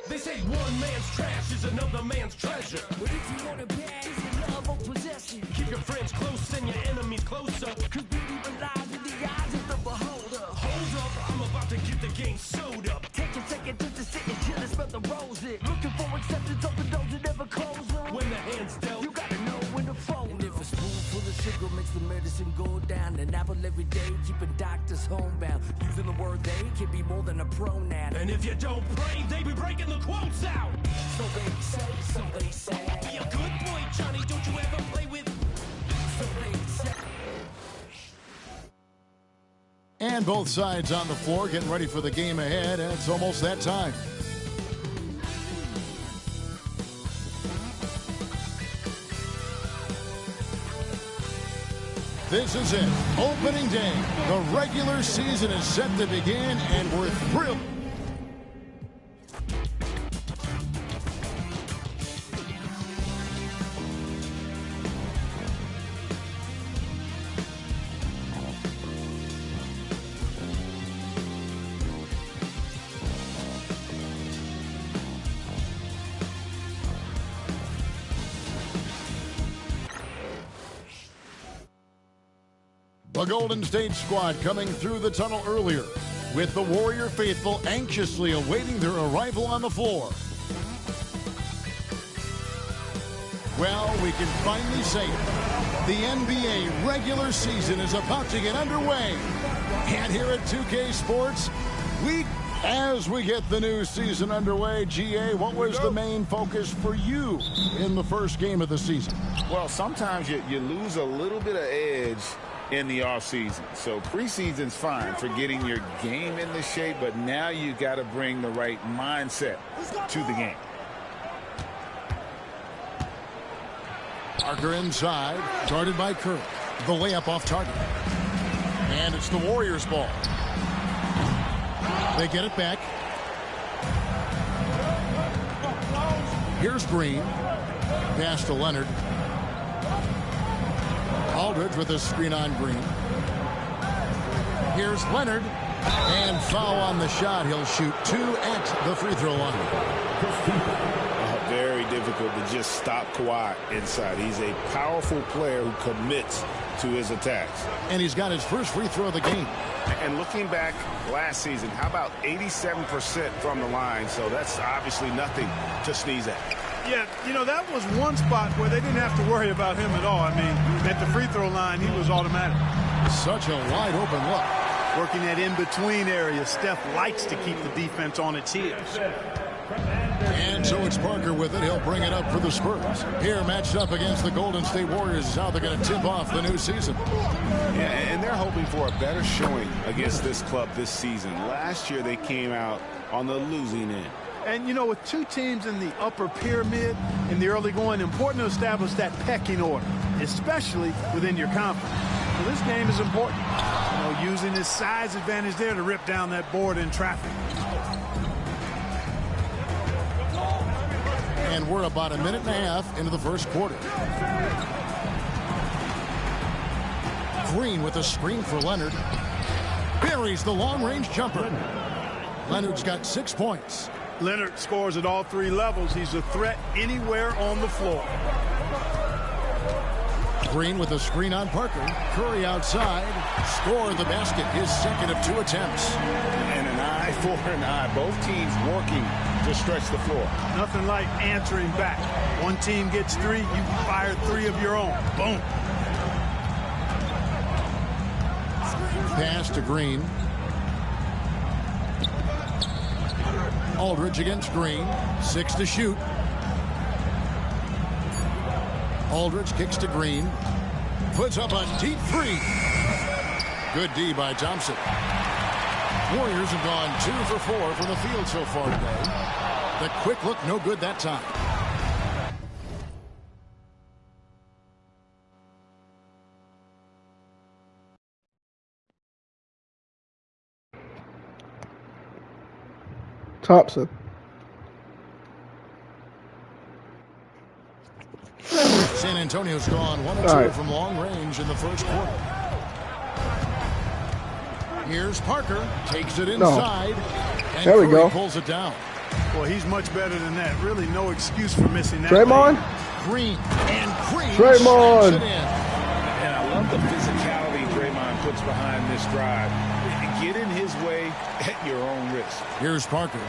They say one man's trash is another man's treasure. But if you want it bad, is it love or possession? Keep your friends close and your enemies closer. Cause beauty relies in the eyes of the beholder. Hold up, I'm about to get the game sewed up. Take a second just to sit and chill and smell the roses. Looking for acceptance, open doors and never close them. When the hand's dealt, you gotta know when to fold. And if a spoonful of sugar makes the medicine go down, an apple every day, keeping doctors homebound. Using the word they can be more than a pronoun. And if you don't pray, they be breaking the quotes out. So they say. Be a good boy, Johnny, don't you ever play with. So they say. And both sides on the floor getting ready for the game ahead, and it's almost that time. This is it. Opening day. The regular season is set to begin, and we're thrilled. The Golden State squad coming through the tunnel earlier, with the Warrior faithful anxiously awaiting their arrival on the floor. Well, we can finally say it. The NBA regular season is about to get underway. And here at 2K Sports, as we get the new season underway, GA, what was the main focus for you in the first game of the season? Well, sometimes you lose a little bit of edge in the offseason. So preseason's fine for getting your game into shape, but now you got to bring the right mindset to the game. Parker inside, guarded by Curry. The layup off target. And it's the Warriors' ball. They get it back. Here's Green. Pass to Leonard. Aldridge with a screen on Green. Here's Leonard. And foul on the shot. He'll shoot 2 at the free throw line. Very difficult to just stop Kawhi inside. He's a powerful player who commits to his attacks. And he's got his first free throw of the game. And looking back last season, how about 87% from the line? So that's obviously nothing to sneeze at. Yeah, you know, that was one spot where they didn't have to worry about him at all. I mean, at the free throw line, he was automatic. Such a wide open look. Working that in-between area, Steph likes to keep the defense on its heels. And so it's Parker with it. He'll bring it up for the Spurs. Here, matched up against the Golden State Warriors, is how they're going to tip off the new season. Yeah, and they're hoping for a better showing against this club this season. Last year, they came out on the losing end. And, you know, with two teams in the upper pyramid in the early going, important to establish that pecking order, especially within your conference. So this game is important. You know, using his size advantage there to rip down that board in traffic. And we're about a minute and a half into the first quarter. Green with a screen for Leonard. Buries the long-range jumper. Leonard's got 6 points. Leonard scores at all 3 levels. He's a threat anywhere on the floor. Green with a screen on Parker. Curry outside. Scored the basket. His second of 2 attempts. And an eye for an eye. Both teams working to stretch the floor. Nothing like answering back. One team gets 3, you fire 3 of your own. Boom. Pass to Green. Aldridge against Green. 6 to shoot. Aldridge kicks to Green. Puts up a deep three. Good D by Thompson. Warriors have gone 2 for 4 from the field so far today. The quick look, no good that time. Thompson. San Antonio's gone 1 of 2 right. from long range in the first quarter. Here's Parker. Takes it inside. And There we Curry go. pulls it down. Well, he's much better than that. Really no excuse for missing that. Draymond. Green. And Green Draymond. snaps it in. And I love the physicality Draymond puts behind this drive. Get in his way at your own risk. Here's Parker.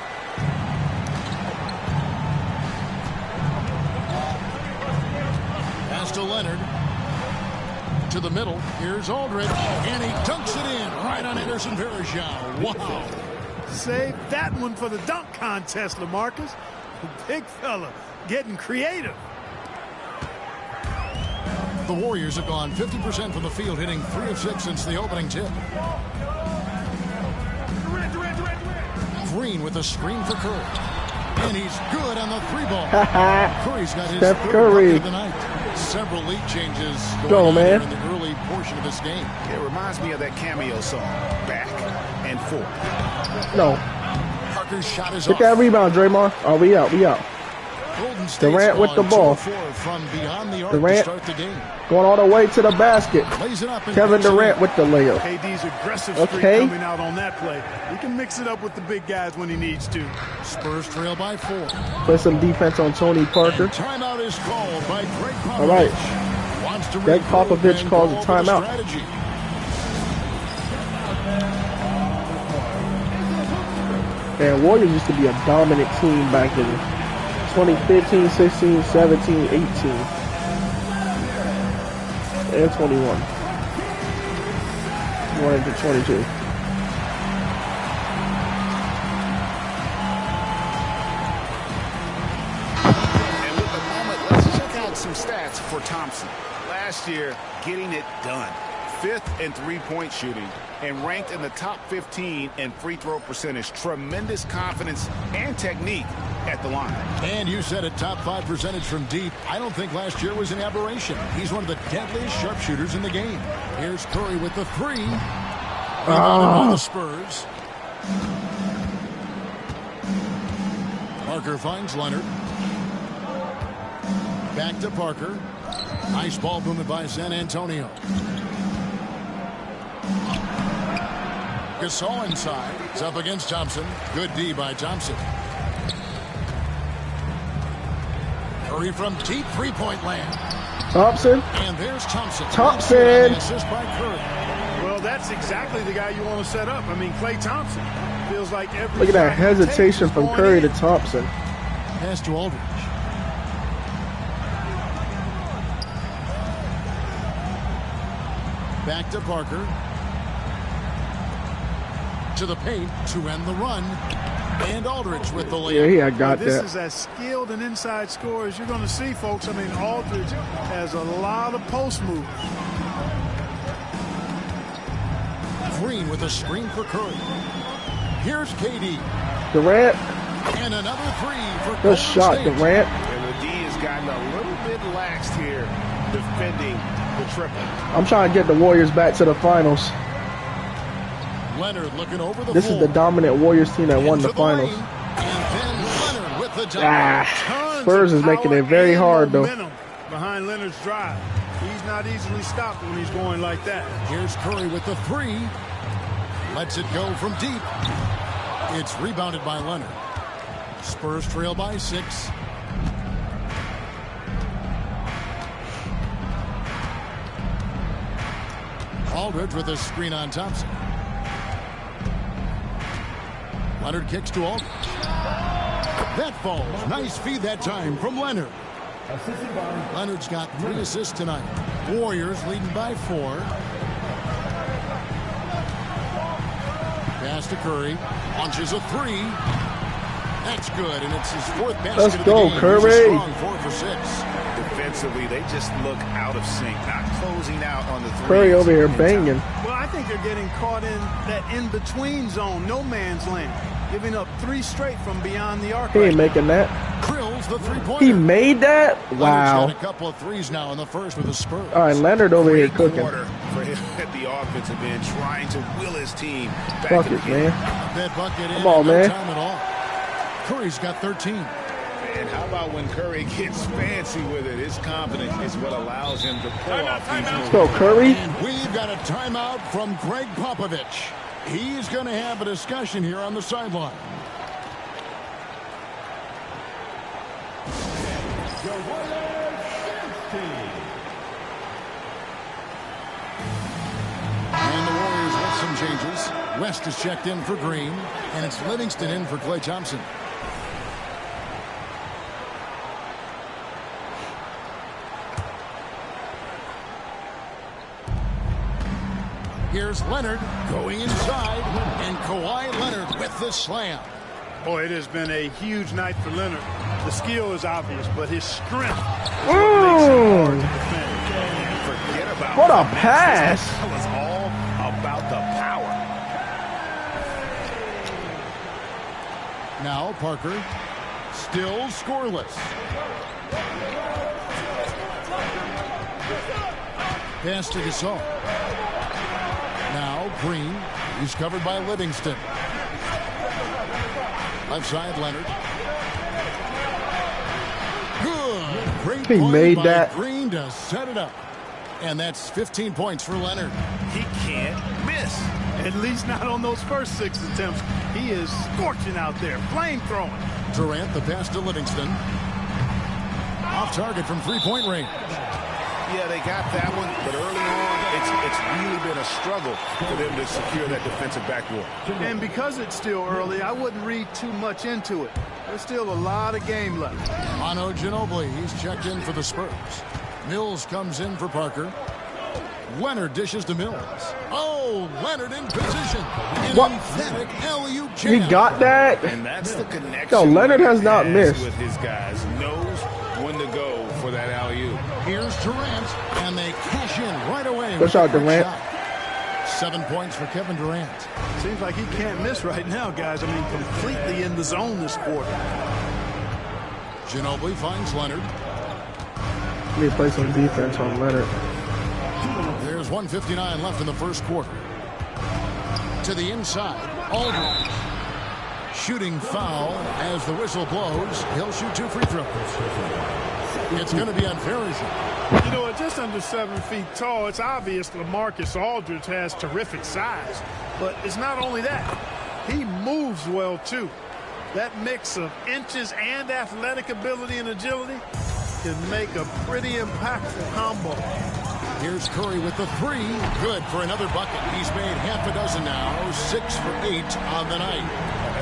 Pass to Leonard. To the middle. Here's Aldridge. And he dunks it in right on Anderson Varejao. Wow. Save that one for the dunk contest, LaMarcus. Big fella getting creative. The Warriors have gone 50% from the field, hitting 3 of 6 since the opening tip. Green with a screen for Curry. And he's good on the 3-ball. Curry's got his Steph third Curry. bucket of the night. Several lead changes going Go, on man. here in the early portion of this game. It reminds me of that cameo song, Back and Forth. No. Parker's shot is Get off. that rebound, Draymond. Oh, we out. We out. Golden State's Durant with the gone ball. 2 of 4 from beyond the arc to Durant start the game. going all the way to the basket. Lays it up and Kevin puts it Durant in. with the layup. KD's aggressive streak Okay. coming out on that play. He can mix it up with the big guys when he needs to. Spurs trail by 4. Put some defense on Tony Parker. Timeout is called by Greg Popovich. All right. Wants to Greg regroup Popovich and calls go a over the timeout. strategy. And Warriors used to be a dominant team back in 2015, 16, 17, 18, and 21. Going into 22. And with the moment, let's check out some stats for Thompson. Last year, getting it done. 5th in three-point shooting and ranked in the top 15 in free throw percentage. Tremendous confidence and technique at the line. And you said a top 5 percentage from deep. I don't think last year was an aberration. He's one of the deadliest sharpshooters in the game. Here's Curry with the 3. Rebounded by the Spurs. Parker finds Leonard. Back to Parker. Nice ball movement by San Antonio. Gasol inside. It's up against Thompson. Good D by Thompson. Curry from deep three-point land. Thompson. And there's Thompson. Thompson. And an assist by Curry. Well, that's exactly the guy you want to set up. I mean, Klay Thompson feels like every Look at that shot he takes hesitation is from going Curry in. to Thompson. Pass to Aldridge. Back to Parker. To the paint to end the run. And Aldridge with the layup. Yeah, I got This that. is as skilled an inside scorer as you're going to see, folks. I mean, Aldridge has a lot of post moves. Green with a screen for Curry. Here's KD. Durant. And another 3 for Good Golden shot, State. Durant. And the D has gotten a little bit laxed here defending the triple. I'm trying to get the Warriors back to the finals. Leonard looking over the This is the dominant Warriors team that won the Into the lane. finals. And then Leonard with the dunk. Ah, Spurs is making it very hard, though. Momentum behind Leonard's drive. He's not easily stopped when he's going like that. Here's Curry with the 3. Lets it go from deep. It's rebounded by Leonard. Spurs trail by 6. Aldridge with a screen on Thompson. Leonard kicks to Aldridge. That falls. Nice feed that time from Leonard. Leonard's got 3 assists tonight. Warriors leading by 4. Pass to Curry. Launches a 3. That's good, and it's his fourth basket Let's of the go, game. Curry. He's a strong 4 for 6. Defensively, they just look out of sync, not closing out on the threes. Curry over here banging. Well, I think they're getting caught in that in-between zone, no man's land, giving up 3 straight from beyond the arc. He ain't making that. Krills the three-pointer. He made that? Leonard's Wow. got a couple of threes now in the first with the Spurs. All right, Leonard over here cooking. Quarter for him at the offensive end, trying to will his team back Fuck in the it, game. man. That bucket in Come on, no man. time at all. Curry's got 13. And how about when Curry gets fancy with it? His confidence is what allows him to pull off these moves. Let's go, Curry. And we've got a timeout from Greg Popovich. He's going to have a discussion here on the sideline. And the Warriors with some changes. West is checked in for Green, and it's Livingston in for Klay Thompson. Here's Leonard going inside, and Kawhi Leonard with the slam. Boy, it has been a huge night for Leonard. The skill is obvious, but his strength is what makes him hard to defend. Forget about What a pass. That was all about the power. Now Parker, still scoreless. Pass to Gasol. Now Green, he's covered by Livingston. Left side, Leonard. Good. Great He play made by that. Green to set it up. And that's 15 points for Leonard. He can't miss. At least not on those first 6 attempts. He is scorching out there, flamethrowing. Durant, the pass to Livingston. Off target from three-point range. Yeah, they got that one, but early on, it's really been a struggle for them to secure that defensive backboard. And because it's still early, I wouldn't read too much into it. There's still a lot of game left. Manu Ginobili, he's checked in for the Spurs. Mills comes in for Parker. Leonard dishes to Mills. Oh, Leonard in position. An What? emphatic alley-oop He jam. got that. And that's the connection. Yo, Leonard has not missed. With his guys, knows when to go for that alley-oop. Here's Durant, and they cash in right away. Good with shot, a quick Durant. shot. 7 points for Kevin Durant. Seems like he can't miss right now, guys. I mean, completely in the zone this quarter. Ginobili finds Leonard. Need to play some defense on Leonard. There's 1:59 left in the first quarter. To the inside, Aldridge. Shooting foul as the whistle blows. He'll shoot 2 free throws. It's going to be unfair, is it? You know, at just under 7 feet tall, it's obvious LaMarcus Aldridge has terrific size. But it's not only that. He moves well, too. That mix of inches and athletic ability and agility can make a pretty impactful combo. Here's Curry with the 3. Good for another bucket. He's made half a dozen now. 6 for 8 on the night.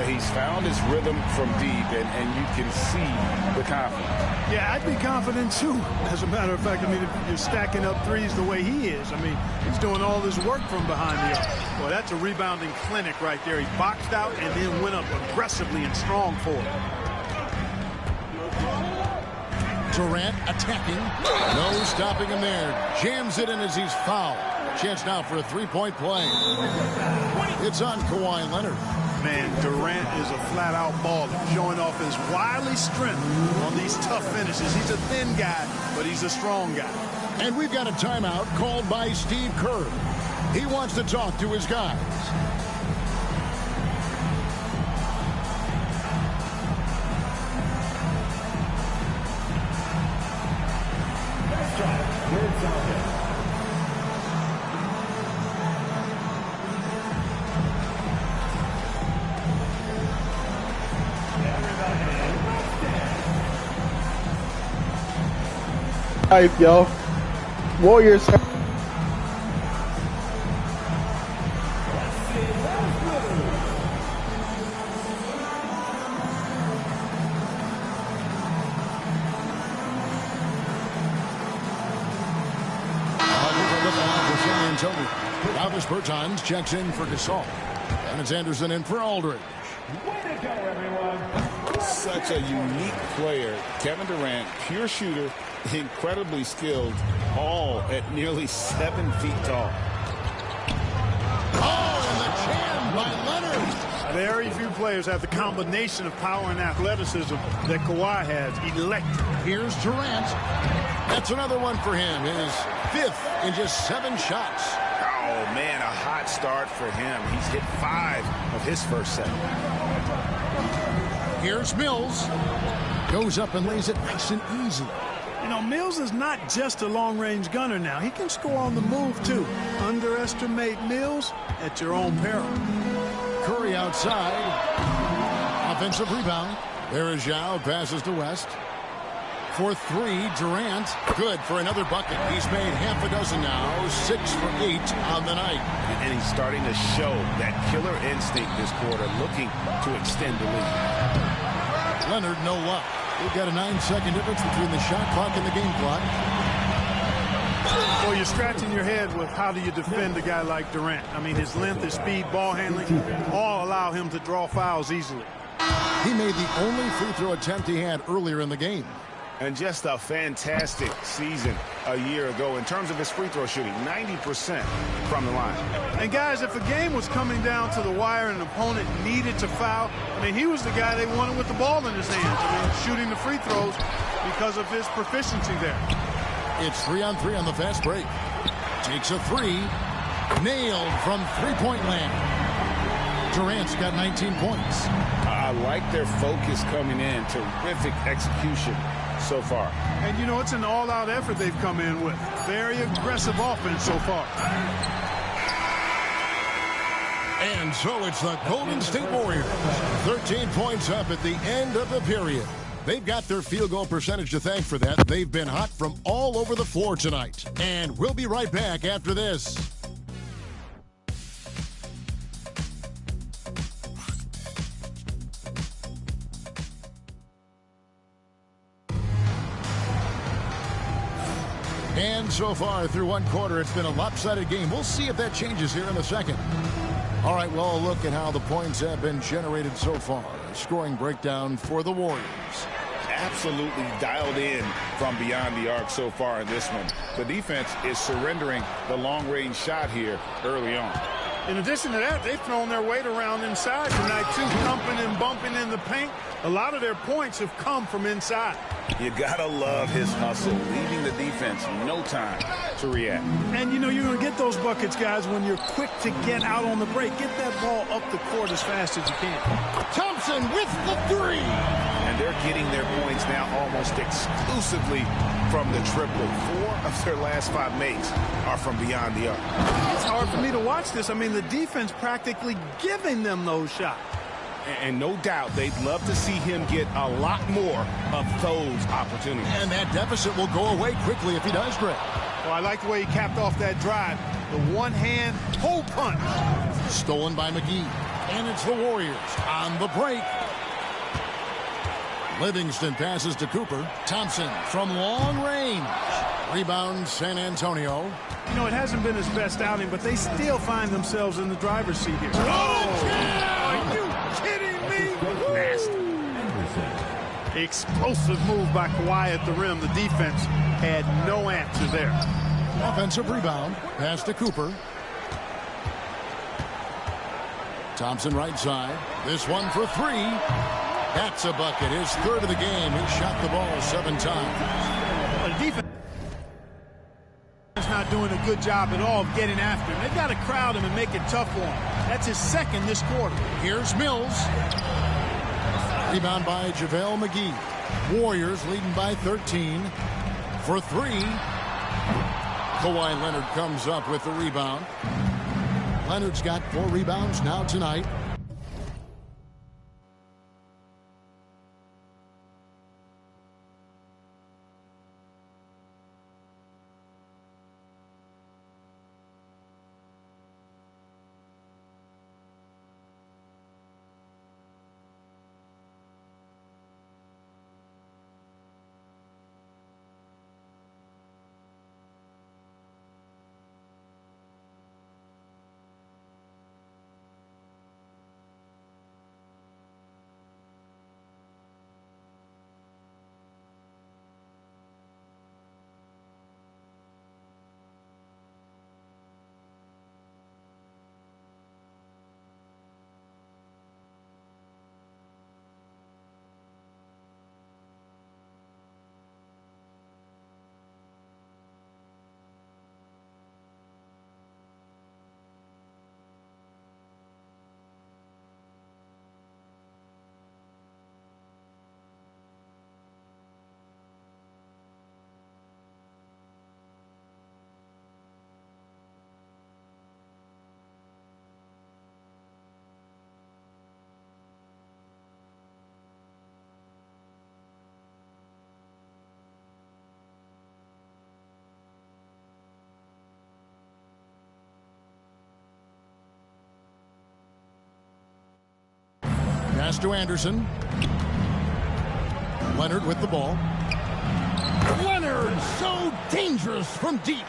He's found his rhythm from deep, and you can see the confidence. Yeah, I'd be confident, too. As a matter of fact, I mean, if you're stacking up threes the way he is, I mean, he's doing all this work from behind the arc. Boy, that's a rebounding clinic right there. He boxed out and then went up aggressively and strong for it. Durant attacking. No stopping him there. Jams it in as he's fouled. Chance now for a 3-point play. It's on Kawhi Leonard. Man, Durant is a flat-out baller, showing off his wily strength on these tough finishes. He's a thin guy, but he's a strong guy. And we've got a timeout called by Steve Kerr. He wants to talk to his guys. Hype, yo. Warriors. Travis Bertans checks in for Gasol. And it's Anderson in for Aldridge. Such a unique player. Kevin Durant, pure shooter, incredibly skilled, all at nearly 7 feet tall. Oh, and the jam by Leonard. Very few players have the combination of power and athleticism that Kawhi has. Electric. Here's Durant. That's another one for him. His 5th in just 7 shots. Oh, man, a hot start for him. He's hit 5 of his first 7. Here's Mills. Goes up and lays it nice and easy. You know, Mills is not just a long-range gunner now. He can score on the move, too. Underestimate Mills at your own peril. Curry outside. Offensive rebound. There is Zhao. Passes to West. For 3, Durant. Good for another bucket. He's made half a dozen now. 6 for 8 on the night. And he's starting to show that killer instinct this quarter, looking to extend the lead. Leonard, no luck. We've got a 9-second difference between the shot clock and the game clock. Well, you're scratching your head with how do you defend a guy like Durant. I mean, his length, his speed, ball handling, all allow him to draw fouls easily. He made the only free throw attempt he had earlier in the game. And just a fantastic season a year ago in terms of his free throw shooting, 90% from the line. And guys, if a game was coming down to the wire and an opponent needed to foul, I mean, he was the guy they wanted with the ball in his hands. I mean, shooting the free throws because of his proficiency there. It's 3-on-3 on the fast break. Takes a 3. Nailed from three-point land. Durant's got 19 points. I like their focus coming in. Terrific execution so far. And, you know, it's an all-out effort they've come in with. Very aggressive offense so far. And so it's the Golden State Warriors. 13 points up at the end of the period. They've got their field goal percentage to thank for that. They've been hot from all over the floor tonight. And we'll be right back after this. And so far through one quarter, it's been a lopsided game. We'll see if that changes here in a second. All right, well, look at how the points have been generated so far. A scoring breakdown for the Warriors. Absolutely dialed in from beyond the arc so far in this one. The defense is surrendering the long-range shot here early on. In addition to that, they've thrown their weight around inside tonight, too, thumping and bumping in the paint. A lot of their points have come from inside. You gotta love his hustle, leaving the defense no time to react. And, you know, you're going to get those buckets, guys, when you're quick to get out on the break. Get that ball up the court as fast as you can. Thompson with the 3. And they're getting their points now almost exclusively from the triple. 4 of their last 5 makes are from beyond the arc. It's hard for me to watch this. I mean, the defense practically giving them those shots. And no doubt they'd love to see him get a lot more of those opportunities. And that deficit will go away quickly if he does, Greg. Well, I like the way he capped off that drive. The one-hand hole punch. Stolen by McGee. And it's the Warriors on the break. Livingston passes to Cooper. Thompson from long range. Rebound San Antonio. You know, it hasn't been his best outing, but they still find themselves in the driver's seat here. Are you kidding me? Nasty. Explosive move by Kawhi at the rim. The defense had no answer there. Offensive rebound. Pass to Cooper. Thompson right side. This one for 3. That's a bucket. His 3rd of the game. He shot the ball 7 times. Well, the defense is not doing a good job at all of getting after him. They've got to crowd him and make it tough for him. That's his 2nd this quarter. Here's Mills. Rebound by JaVale McGee. Warriors leading by 13. For 3. Kawhi Leonard comes up with the rebound. Leonard's got 4 rebounds now tonight. Pass to Anderson. Leonard with the ball. Leonard, so dangerous from deep.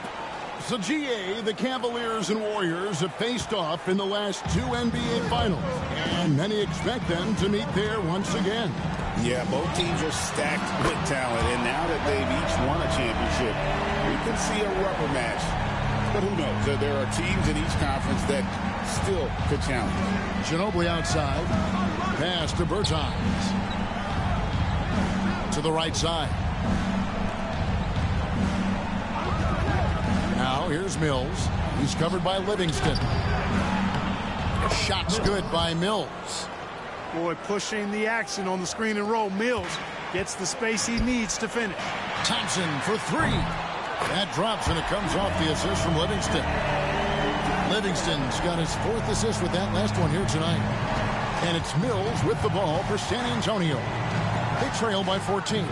So, GA, the Cavaliers and Warriors have faced off in the last 2 NBA Finals, and many expect them to meet there once again. Yeah, both teams are stacked with talent, and now that they've each won a championship, we can see a rubber match. But who knows? There are teams in each conference that still could challenge. Ginobili outside. Pass to Bertans. To the right side. Now here's Mills. He's covered by Livingston. Shot's good by Mills. Boy, pushing the action on the screen and roll. Mills gets the space he needs to finish. Thompson for 3. That drops, and it comes off the assist from Livingston. Livingston's got his 4th assist with that last one here tonight. And it's Mills with the ball for San Antonio. They trail by 14.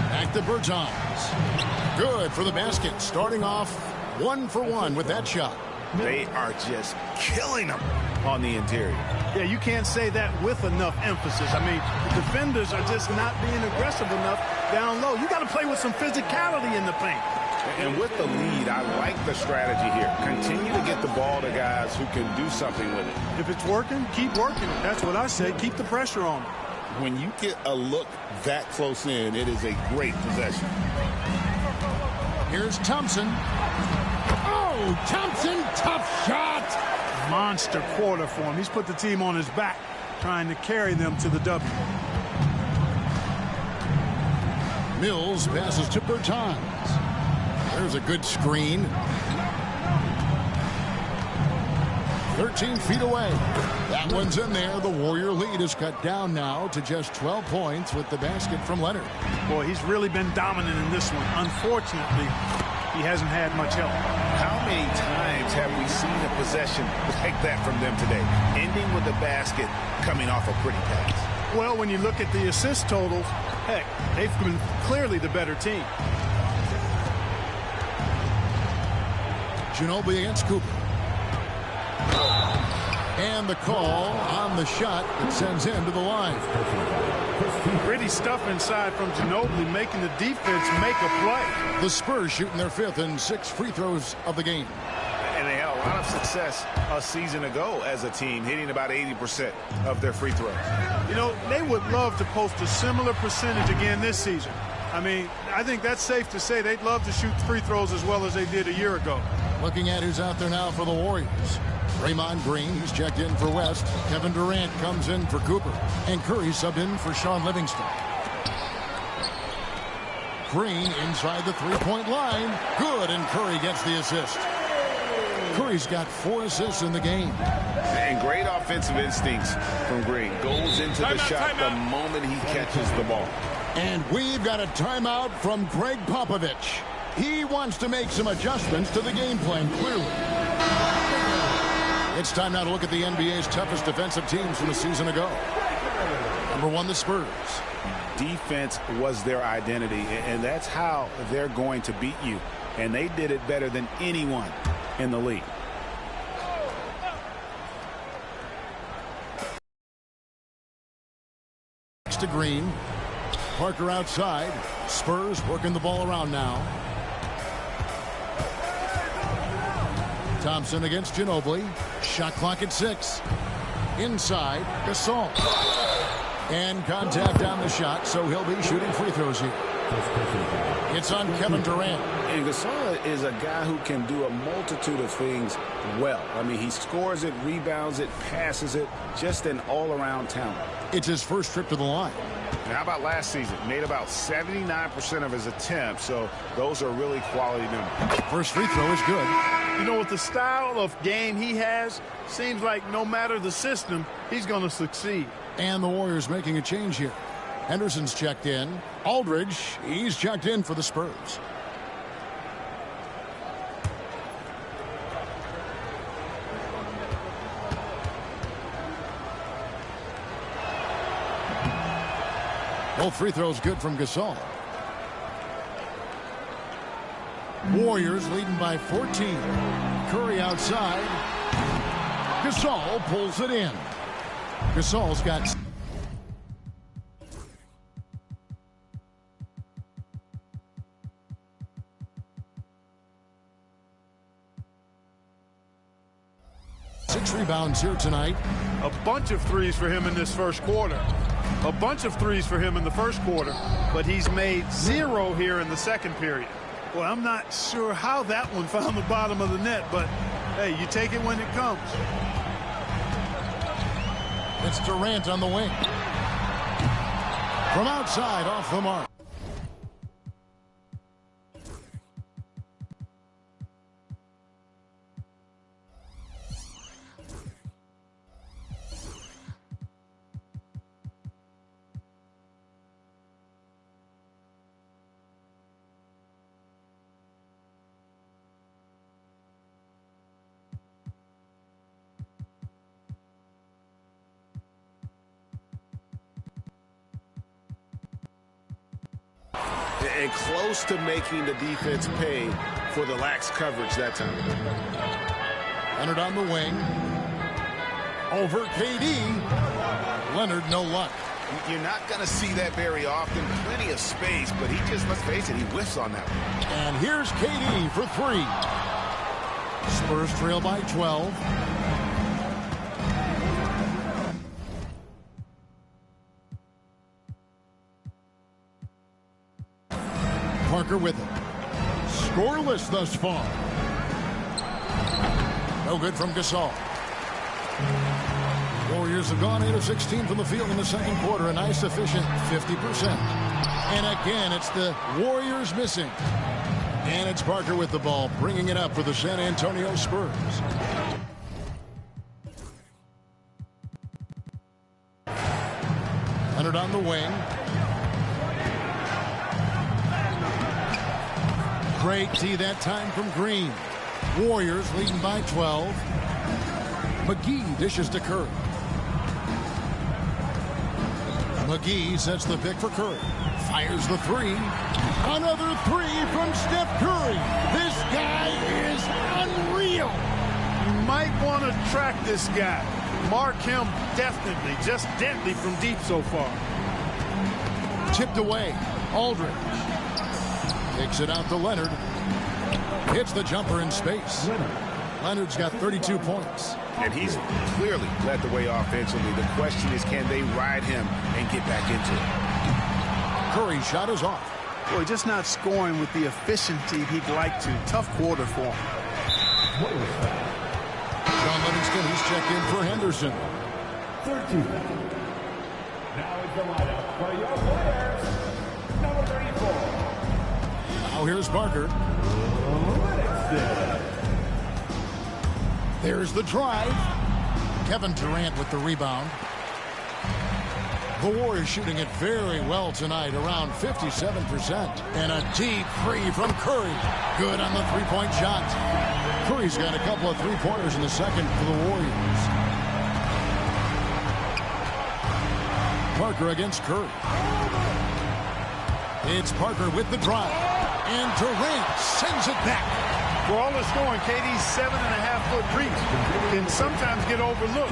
Back to Bertans. Good for the basket. Starting off 1 for 1 with that shot. They are just killing them on the interior. Yeah, you can't say that with enough emphasis. I mean, the defenders are just not being aggressive enough down low. You got to play with some physicality in the paint. And with the lead, I like the strategy here. Continue to get the ball to guys who can do something with it. If it's working, keep working it. That's what I say. Keep the pressure on. When you get a look that close in, it is a great possession. Here's Thompson. Oh, Thompson, tough shot. Monster quarter for him. He's put the team on his back, trying to carry them to the W. Mills passes to Bertans. There's a good screen. 13 feet away. That one's in there. The Warrior lead is cut down now to just 12 points with the basket from Leonard. Boy, he's really been dominant in this one. Unfortunately, he hasn't had much help. How many times have we seen a possession like that from them today? Ending with the basket, coming off a pretty pass. Well, when you look at the assist totals, heck, they've been clearly the better team. Ginobili against Cooper. And the call on the shot that sends him to the line. Pretty stuff inside from Ginobili, making the defense make a play. The Spurs shooting their 5th and 6th free throws of the game. And they had a lot of success a season ago as a team, hitting about 80% of their free throws. You know, they would love to post a similar percentage again this season. I mean, I think that's safe to say they'd love to shoot free throws as well as they did a year ago. Looking at who's out there now for the Warriors. Draymond Green, he's checked in for West. Kevin Durant comes in for Cooper. And Curry subbed in for Sean Livingston. Green inside the three-point line. Good, and Curry gets the assist. Curry's got 4 assists in the game. And great offensive instincts from Green. Goes into the shot the moment he catches the ball. And we've got a timeout from Greg Popovich. He wants to make some adjustments to the game plan, clearly. It's time now to look at the NBA's toughest defensive teams from a season ago. Number 1, the Spurs. Defense was their identity, and that's how they're going to beat you. And they did it better than anyone in the league. Next to Green. Parker outside. Spurs working the ball around now. Thompson against Ginobili. Shot clock at 6. Inside, Gasol. And contact on the shot, so he'll be shooting free throws here. It's on Kevin Durant. And Gasol is a guy who can do a multitude of things well. I mean, he scores it, rebounds it, passes it, just an all-around talent. It's his first trip to the line. And how about last season? Made about 79% of his attempts, so those are really quality numbers. First free throw is good. You know, with the style of game he has, seems like no matter the system, he's going to succeed. And the Warriors making a change here. Henderson's checked in. Aldridge, he's checked in for the Spurs. Both free throws good from Gasol. Warriors leading by 14. Curry outside. Gasol pulls it in. Gasol's got... Six rebounds here tonight. A bunch of threes for him in this first quarter. A bunch of threes for him in the first quarter, but he's made 0 here in the second period. Well, I'm not sure how that one found the bottom of the net, but hey, you take it when it comes. It's Durant on the wing. From outside, off the mark. And close to making the defense pay for the lax coverage that time. Leonard on the wing. Over KD. Leonard, no luck. You're not going to see that very often. Plenty of space, but he just, let's face it, he whiffs on that one. And here's KD for 3. Spurs trail by 12. Parker with it. Scoreless thus far. No good from Gasol. Warriors have gone 8 of 16 from the field in the second quarter. A nice, efficient 50%. And again, it's the Warriors missing. And it's Parker with the ball, bringing it up for the San Antonio Spurs. Leonard on the wing. Great D that time from Green. Warriors leading by 12. McGee dishes to Curry. McGee sets the pick for Curry. Fires the 3. Another 3 from Steph Curry. This guy is unreal. You might want to track this guy. Mark him definitely, just deadly from deep so far. Tipped away. Aldridge. Takes it out to Leonard. Hits the jumper in space. Leonard's got 32 points. And he's clearly led the way offensively. The question is, can they ride him and get back into it? Curry's shot is off. Boy, just not scoring with the efficiency he'd like to. Tough quarter for him. Sean Livingston, he's checked in for Henderson. 13. Now is the lineup for your players. Number 34. Now here's Parker. There's the drive. Kevin Durant with the rebound. The Warriors shooting it very well tonight, around 57%. And a deep 3 from Curry. Good on the three-point shot. Curry's got a couple of three-pointers in the second for the Warriors. Parker against Curry. It's Parker with the drive. And Durant sends it back. For all the scoring, KD's 7.5-foot reach can sometimes get overlooked.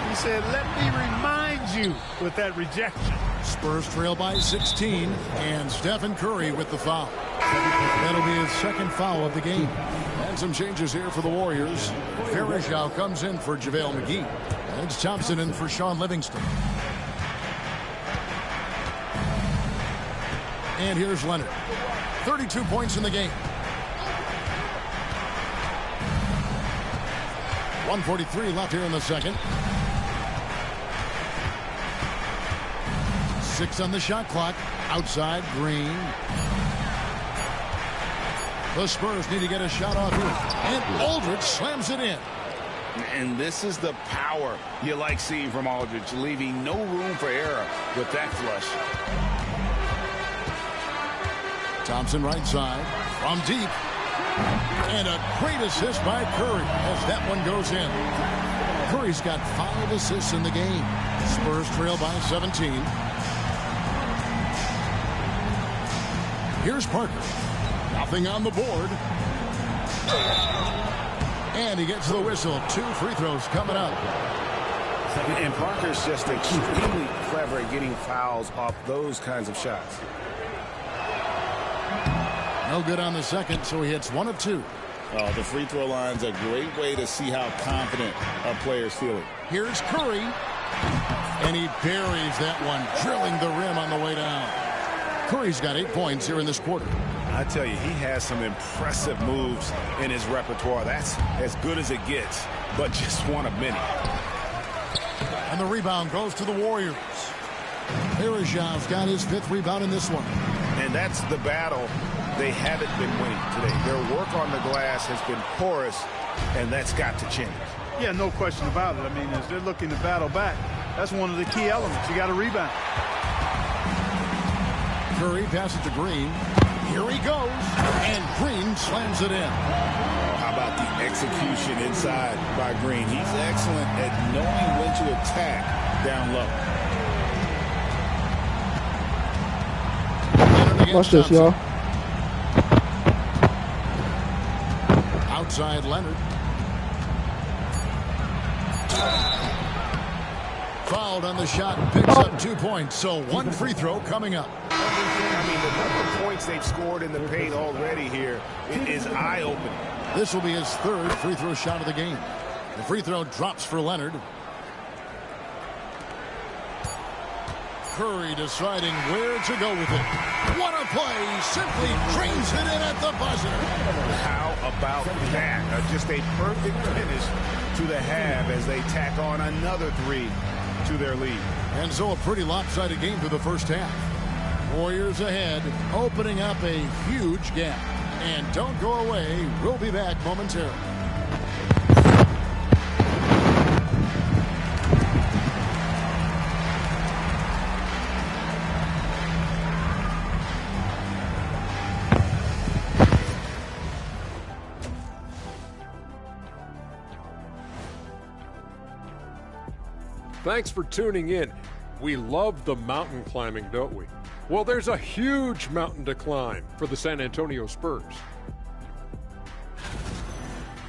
He said, let me remind you with that rejection. Spurs trail by 16, and Stephen Curry with the foul. That'll be his second foul of the game. And some changes here for the Warriors. Verishau comes in for JaVale McGee. And it's Thompson in for Sean Livingston. And here's Leonard. 32 points in the game. 1:43 left here in the second. 6 on the shot clock. Outside, Green. The Spurs need to get a shot off here. And Aldridge slams it in. And this is the power you like seeing from Aldridge, leaving no room for error with that flush. Thompson right side. From deep. And a great assist by Curry as that one goes in. Curry's got 5 assists in the game. Spurs trail by 17. Here's Parker. Nothing on the board. And he gets the whistle. 2 free throws coming up. And Parker's just extremely clever at getting fouls off those kinds of shots. No good on the second, so he hits 1 of 2. Oh, the free throw line's a great way to see how confident our players feeling. Here's Curry. And he buries that one, drilling the rim on the way down. Curry's got 8 points here in this quarter. I tell you, he has some impressive moves in his repertoire. That's as good as it gets, but just one of many. And the rebound goes to the Warriors. Berezov's got his 5th rebound in this one. And that's the battle they haven't been winning today. Their work on the glass has been porous, and that's got to change. Yeah, no question about it. I mean, as they're looking to battle back, that's one of the key elements. You got to rebound. Curry passes to Green. Here he goes, and Green slams it in. How about the execution inside by Green? He's excellent at knowing when to attack down low. Watch this, y'all. Outside Leonard. Fouled on the shot, picks up 2 points, so 1 free throw coming up. I mean, the number of points they've scored in the paint already here is eye-opening. This will be his 3rd free throw shot of the game. The free throw drops for Leonard. Curry deciding where to go with it. What a play! Simply drains it in at the buzzer. How about that? Just a perfect finish to the half as they tack on another 3 to their lead. And so a pretty lopsided game for the first half. Warriors ahead, opening up a huge gap. And don't go away. We'll be back momentarily. Thanks for tuning in. We love the mountain climbing, don't we? Well, there's a huge mountain to climb for the San Antonio Spurs.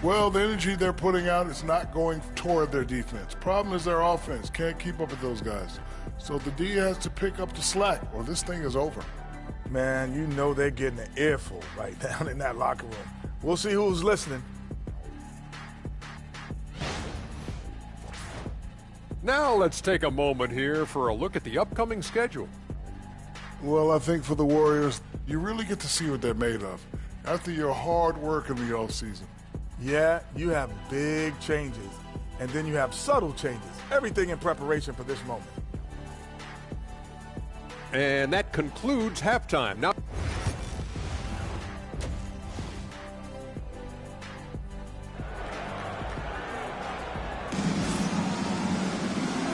Well, the energy they're putting out is not going toward their defense. Problem is their offense can't keep up with those guys. So the D has to pick up the slack or this thing is over. Man, you know they're getting an earful right down in that locker room. We'll see who's listening. Now let's take a moment here for a look at the upcoming schedule. Well, I think for the Warriors, you really get to see what they're made of after your hard work in the offseason. Yeah, you have big changes, and then you have subtle changes. Everything in preparation for this moment. And that concludes halftime. Now,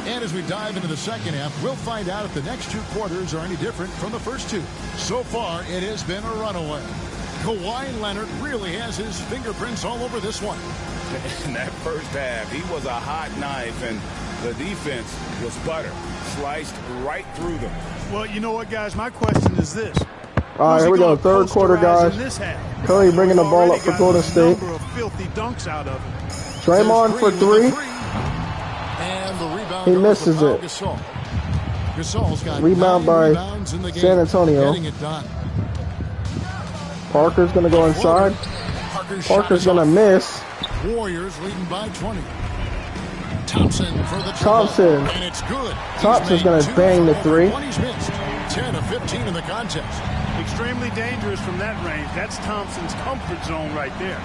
and as we dive into the second half, we'll find out if the next 2 quarters are any different from the first 2. So far, it has been a runaway. Kawhi Leonard really has his fingerprints all over this one. In that first half, he was a hot knife, and the defense was butter. Sliced right through them. Well, you know what, guys? My question is this. All right, here we go. 3rd quarter, guys. Curry bringing the ball up for Golden State. Filthy dunks out of it. Draymond for 3. And the rebound he misses it. Gasol's got rebound by in the game, San Antonio. Getting it done. Parker's going to go inside. Parker's going to miss. Warriors leading by 20. Thompson for the Thompson. And it's good. Thompson's going to bang the 3. He's missed. 10 of 15 in the contest. Extremely dangerous from that range. That's Thompson's comfort zone right there.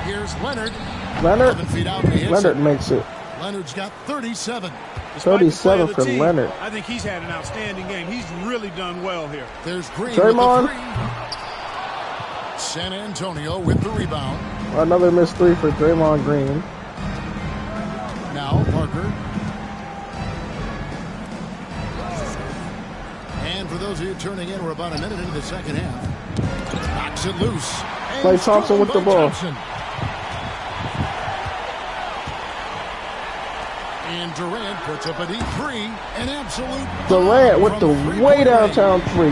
Here's Leonard. 11 feet out. Leonard makes it. Leonard's got 37. 37 for Leonard. I think he's had an outstanding game. He's really done well here. There's Green Draymond. with the 3. San Antonio with the rebound. Another missed 3 for Draymond Green. Now Parker. And for those of you turning in, we're about a minute into the second half. Knocks it loose. Klay Thompson with the ball. Thompson. And Durant puts up a deep 3. An absolute Durant with the way downtown 3.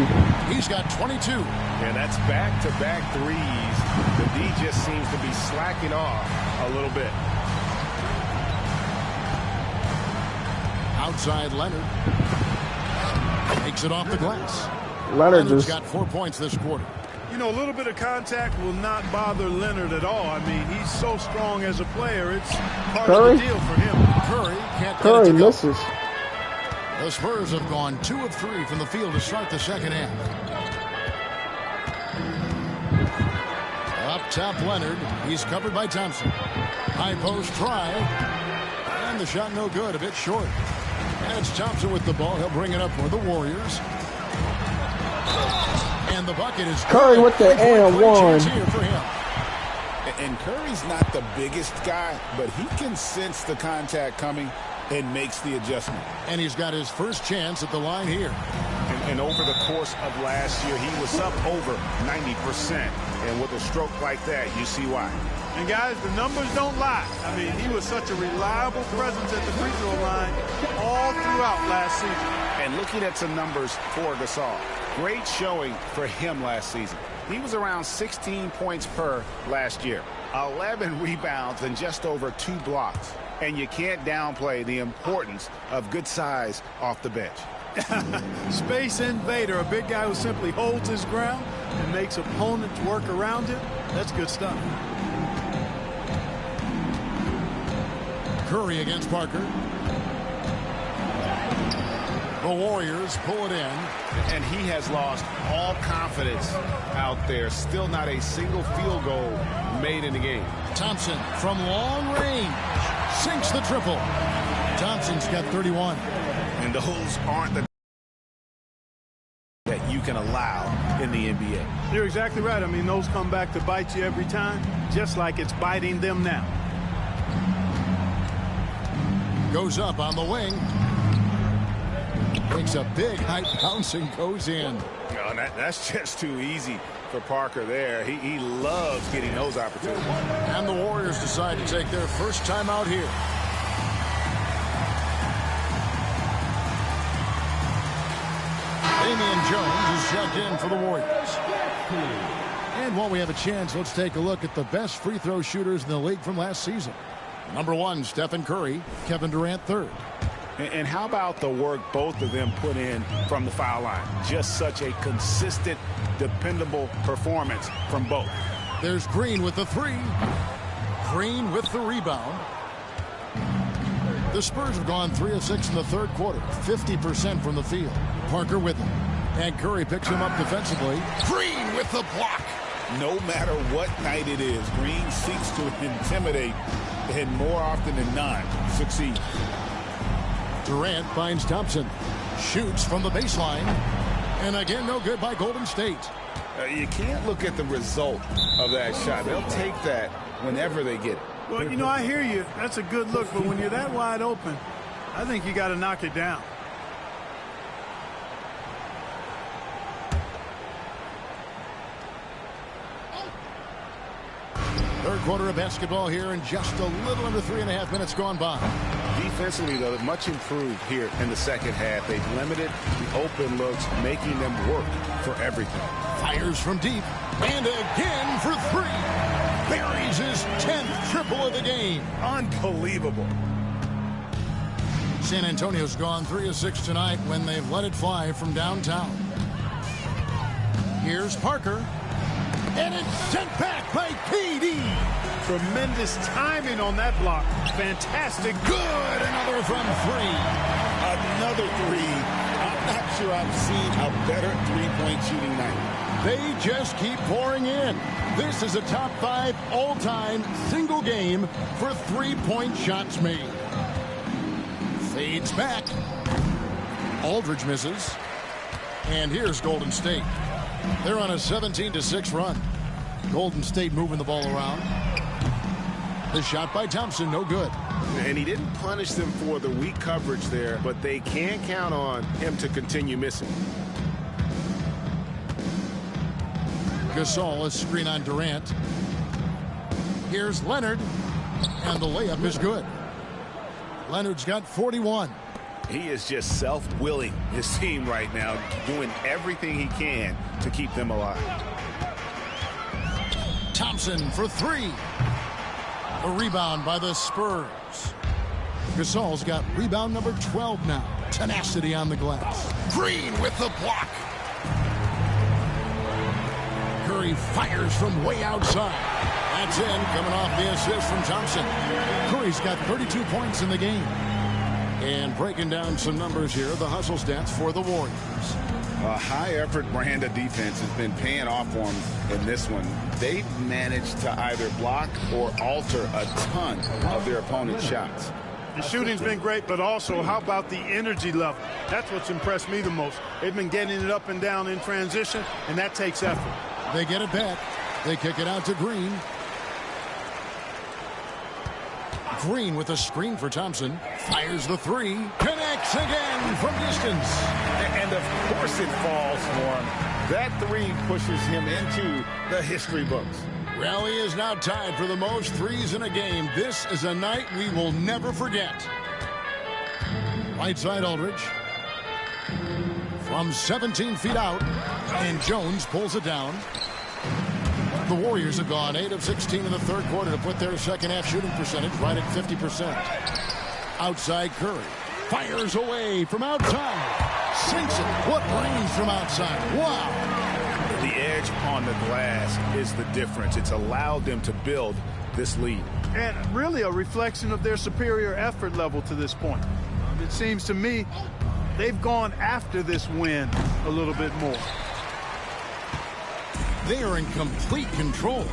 He's got 22. Yeah, that's back-to-back threes. The D just seems to be slacking off a little bit. Outside Leonard. Takes it off the glass. Leonard's got 4 points this quarter. You know, a little bit of contact will not bother Leonard at all. I mean, he's so strong as a player. It's part of the deal for him. Curry can't Curry get it to misses. go. The Spurs have gone 2 of 3 from the field to start the second half. Up top, Leonard. He's covered by Thompson. High post try. And the shot no good, a bit short. And it's Thompson with the ball. He'll bring it up for the Warriors. And the bucket is Curry with the and one. Here for him. And Curry's not the biggest guy, but he can sense the contact coming and makes the adjustment. And he's got his first chance at the line here. And over the course of last year, he was up over 90%. And with a stroke like that, you see why. And guys, the numbers don't lie. I mean, he was such a reliable presence at the free throw line all throughout last season. And looking at some numbers for Gasol, great showing for him last season. He was around 16 points per last year, 11 rebounds, and just over 2 blocks. And you can't downplay the importance of good size off the bench. Space invader, a big guy who simply holds his ground and makes opponents work around him. That's good stuff. Curry against Parker. The Warriors pull it in. And he has lost all confidence out there. Still not a single field goal made in the game. Thompson from long range sinks the triple. Thompson's got 31. And those aren't the that you can allow in the NBA. You're exactly right. I mean, those come back to bite you every time, just like it's biting them now. Goes up on the wing. Takes a big high bounce and goes in. No, that's just too easy for Parker there. He loves getting those opportunities. And the Warriors decide to take their first time out here. Damian Jones is checked in for the Warriors. And while we have a chance, let's take a look at the best free throw shooters in the league from last season. Number 1, Stephen Curry. Kevin Durant, 3rd. And how about the work both of them put in from the foul line? Just such a consistent, dependable performance from both. There's Green with the 3. Green with the rebound. The Spurs have gone 3 of 6 in the third quarter, 50% from the field. Parker with him. And Curry picks him up defensively. Green with the block. No matter what night it is, Green seeks to intimidate and more often than not succeed. Durant finds Thompson. Shoots from the baseline. And again, no good by Golden State. You can't look at the result of that shot. They'll take that whenever they get it. Well, you know, I hear you. That's a good look. But when you're that wide open, I think you got to knock it down. Third quarter of basketball here, and just a little under 3.5 minutes gone by. Defensively, though, much improved here in the second half. They've limited the open looks, making them work for everything. Fires from deep, and again for 3. Buries his 10th triple of the game. Unbelievable. San Antonio's gone 3 of 6 tonight when they've let it fly from downtown. Here's Parker. And it's sent back by KD. Tremendous timing on that block. Fantastic. Good. Another from 3. Another 3. I'm not sure I've seen a better three-point shooting night. They just keep pouring in. This is a top 5 all-time single game for three-point shots made. Fades back. Aldridge misses. And here's Golden State. They're on a 17-6 run. Golden State moving the ball around. The shot by Thompson, no good. And he didn't punish them for the weak coverage there, but they can count on him to continue missing. Gasol, a screen on Durant. Here's Leonard, and the layup is good. Leonard's got 41. He is just self-willing his team right now, doing everything he can to keep them alive. Thompson for three. A rebound by the Spurs. Gasol's got rebound number 12 now. Tenacity on the glass. Green with the block. Curry fires from way outside. That's in, coming off the assist from Thompson. Curry's got 32 points in the game. And breaking down some numbers here, the hustle stats for the Warriors. A high-effort brand of defense has been paying off for them in this one. They've managed to either block or alter a ton of their opponent's shots. The shooting's been great, but also how about the energy level? That's what's impressed me the most. They've been getting it up and down in transition, and that takes effort. They get it back. They kick it out to Green. Green with a screen for Thompson. Fires the three. Connects again from distance. And of course it falls for him. That three pushes him into the history books. Rally is now tied for the most threes in a game. This is a night we will never forget. Right side Aldridge. From 17 feet out. And Jones pulls it down. The Warriors have gone 8 of 16 in the third quarter to put their second half shooting percentage right at 50%. Outside Curry. Fires away from outside. Sinks it. What range from outside. Wow. The edge on the glass is the difference. It's allowed them to build this lead. And really a reflection of their superior effort level to this point. It seems to me they've gone after this win a little bit more. They are in complete control.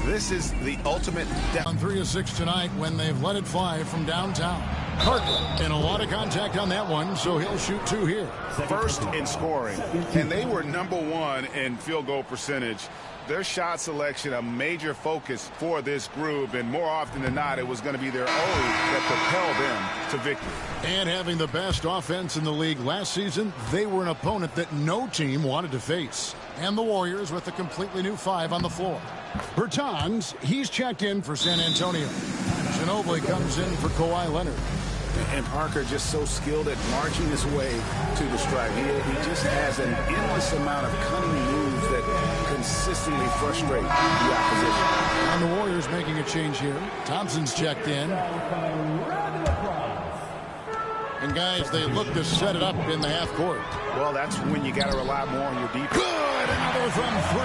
This is the ultimate on 3 of 6 tonight when they've let it fly from downtown. Parker and a lot of contact on that one, so he'll shoot 2 here. First in scoring, and they were #1 in field goal percentage. Their shot selection a major focus for this group, and more often than not, it was going to be their O that propelled them to victory. And having the best offense in the league last season, they were an opponent that no team wanted to face. And the Warriors with a completely new 5 on the floor. Bertans, he's checked in for San Antonio. Ginobili comes in for Kawhi Leonard. And Parker just so skilled at marching his way to the stripe. He just has an endless amount of cunning moves that consistently frustrate the opposition. And the Warriors making a change here. Thompson's checked in. And guys, they look to set it up in the half court. Well, that's when you got to rely more on your defense. Good, another from 3.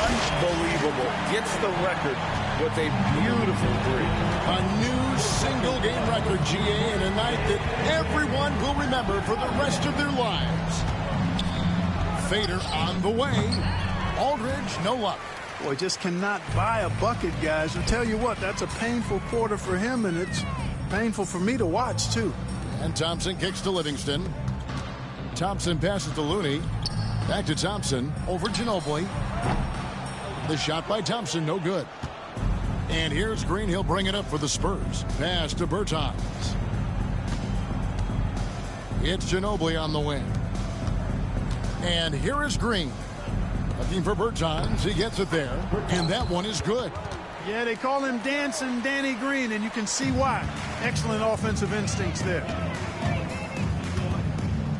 Unbelievable. Gets the record with a beautiful 3. A new single game record, GA, in a night that everyone will remember for the rest of their lives. Fader on the way. Aldridge, no luck. Boy, just cannot buy a bucket, guys. I'll tell you what, that's a painful quarter for him, and it's painful for me to watch, too. And Thompson kicks to Livingston. Thompson passes to Looney. Back to Thompson. Over Ginobili. The shot by Thompson, no good. And here's Green. He'll bring it up for the Spurs. Pass to Bertans. It's Ginobili on the wing. And here is Green. Looking for Bertans. He gets it there. And that one is good. Yeah, they call him Dancing Danny Green, and you can see why. Excellent offensive instincts there.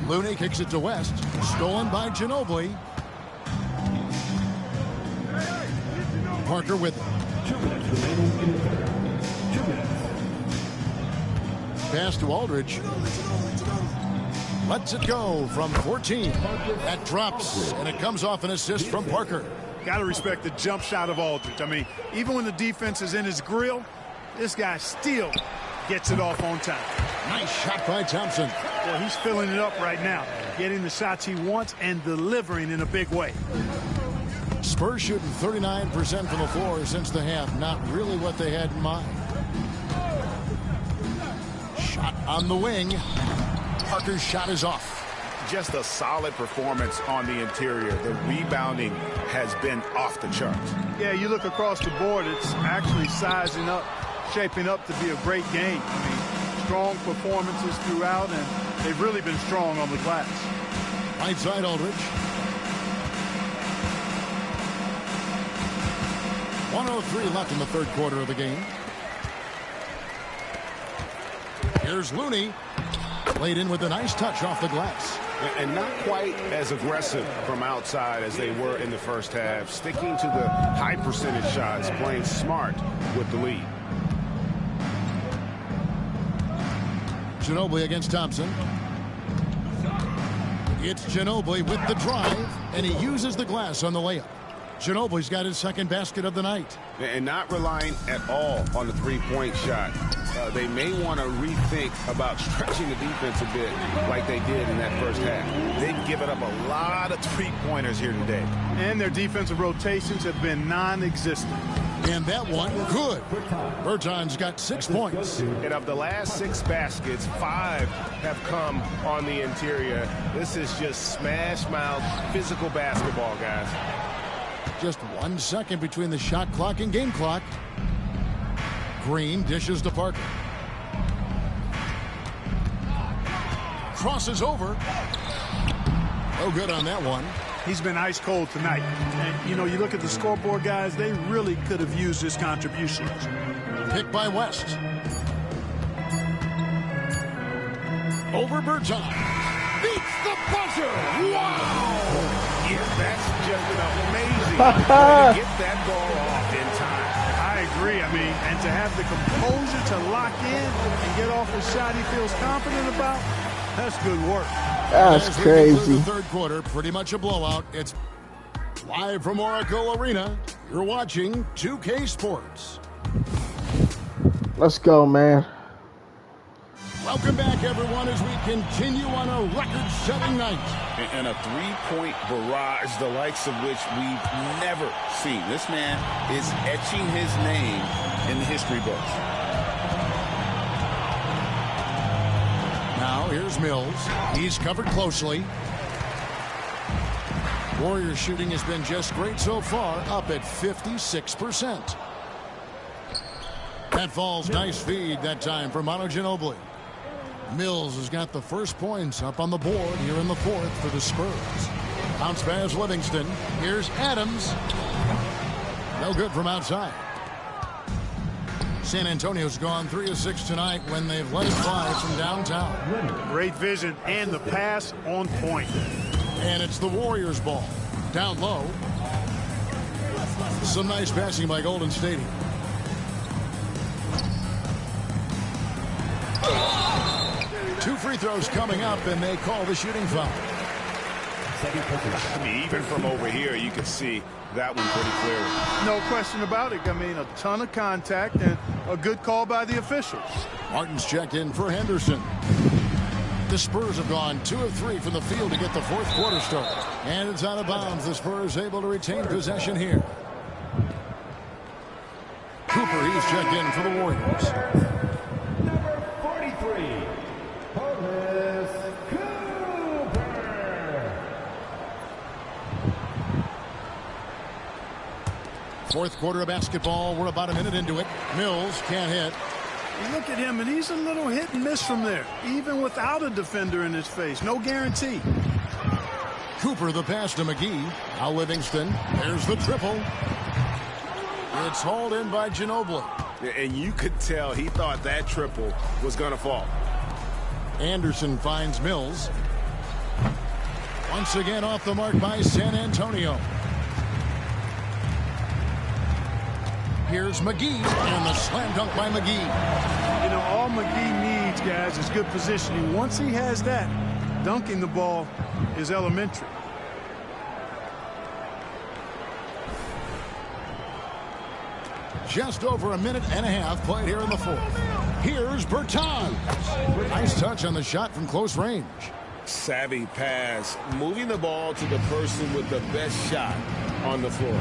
Looney kicks it to West. Stolen by Ginobili. Parker with it. Pass to Aldridge. Lets it go from 14. That drops, and it comes off an assist from Parker. Got to respect the jump shot of Aldridge. I mean, even when the defense is in his grill, this guy still gets it off on time. Nice shot by Thompson. Well, he's filling it up right now, getting the shots he wants and delivering in a big way. Spurs shooting 39% from the floor since the half. Not really what they had in mind. Shot on the wing. Parker's shot is off. Just a solid performance on the interior. The rebounding has been off the charts. Yeah, you look across the board, it's actually sizing up, shaping up to be a great game. I mean, strong performances throughout, and they've really been strong on the glass. Right side Aldridge. 1:03 left in the third quarter of the game. Here's Looney. Laid in with a nice touch off the glass. And not quite as aggressive from outside as they were in the first half. Sticking to the high percentage shots, playing smart with the lead. Ginobili against Thompson. It's Ginobili with the drive, and he uses the glass on the layup. Ginobili's got his second basket of the night. And not relying at all on the three-point shot. They may want to rethink about stretching the defense a bit like they did in that first half. They've given up a lot of three-pointers here today. And their defensive rotations have been non-existent. And that one, good. Berton's got 6 points. And of the last 6 baskets, 5 have come on the interior. This is just smash-mouth physical basketball, guys. Just 1 second between the shot clock and game clock. Green dishes to Parker. Crosses over. No good on that one. He's been ice cold tonight. And, you know, you look at the scoreboard, guys, they really could have used his contributions. Picked by West. Over Berton. Beats the buzzer. Wow! Yeah, that's just an amazing way to get that ball off in time. I agree. I mean, and to have the composure to lock in and get off a shot he feels confident about, that's good work. That's crazy. The third quarter, pretty much a blowout. It's live from Oracle Arena. You're watching 2K Sports. Let's go, man. Welcome back, everyone, as we continue on a record-setting night. And a three-point barrage, the likes of which we've never seen. This man is etching his name in the history books. Now, here's Mills. He's covered closely. Warriors shooting has been just great so far, up at 56%. That falls, nice feed that time for Manu Ginobili. Mills has got the first points up on the board here in the fourth for the Spurs. Bounce pass Livingston. Here's Adams. No good from outside. San Antonio's gone 3 of 6 tonight when they've let it fly from downtown. Great vision and the pass on point. And it's the Warriors' ball. Down low. Some nice passing by Golden State. 2 free throws coming up, and they call the shooting foul. I mean, even from over here, you can see that one pretty clearly. No question about it. I mean, a ton of contact and a good call by the officials. Martin's checked in for Henderson. The Spurs have gone 2 of 3 from the field to get the fourth quarter started. And it's out of bounds. The Spurs able to retain possession here. Cooper, he's checked in for the Warriors. Fourth quarter of basketball. We're about a minute into it. Mills can't hit. You look at him, and he's a little hit and miss from there, even without a defender in his face. No guarantee. Cooper, the pass to McGee. Now Livingston. There's the triple. It's hauled in by Ginobili. And you could tell he thought that triple was going to fall. Anderson finds Mills. Once again off the mark by San Antonio. Here's McGee, and the slam dunk by McGee. You know, all McGee needs, guys, is good positioning. Once he has that, dunking the ball is elementary. Just over a minute and a half played here in the fourth. Here's Bertans. Nice touch on the shot from close range. Savvy pass, moving the ball to the person with the best shot on the floor.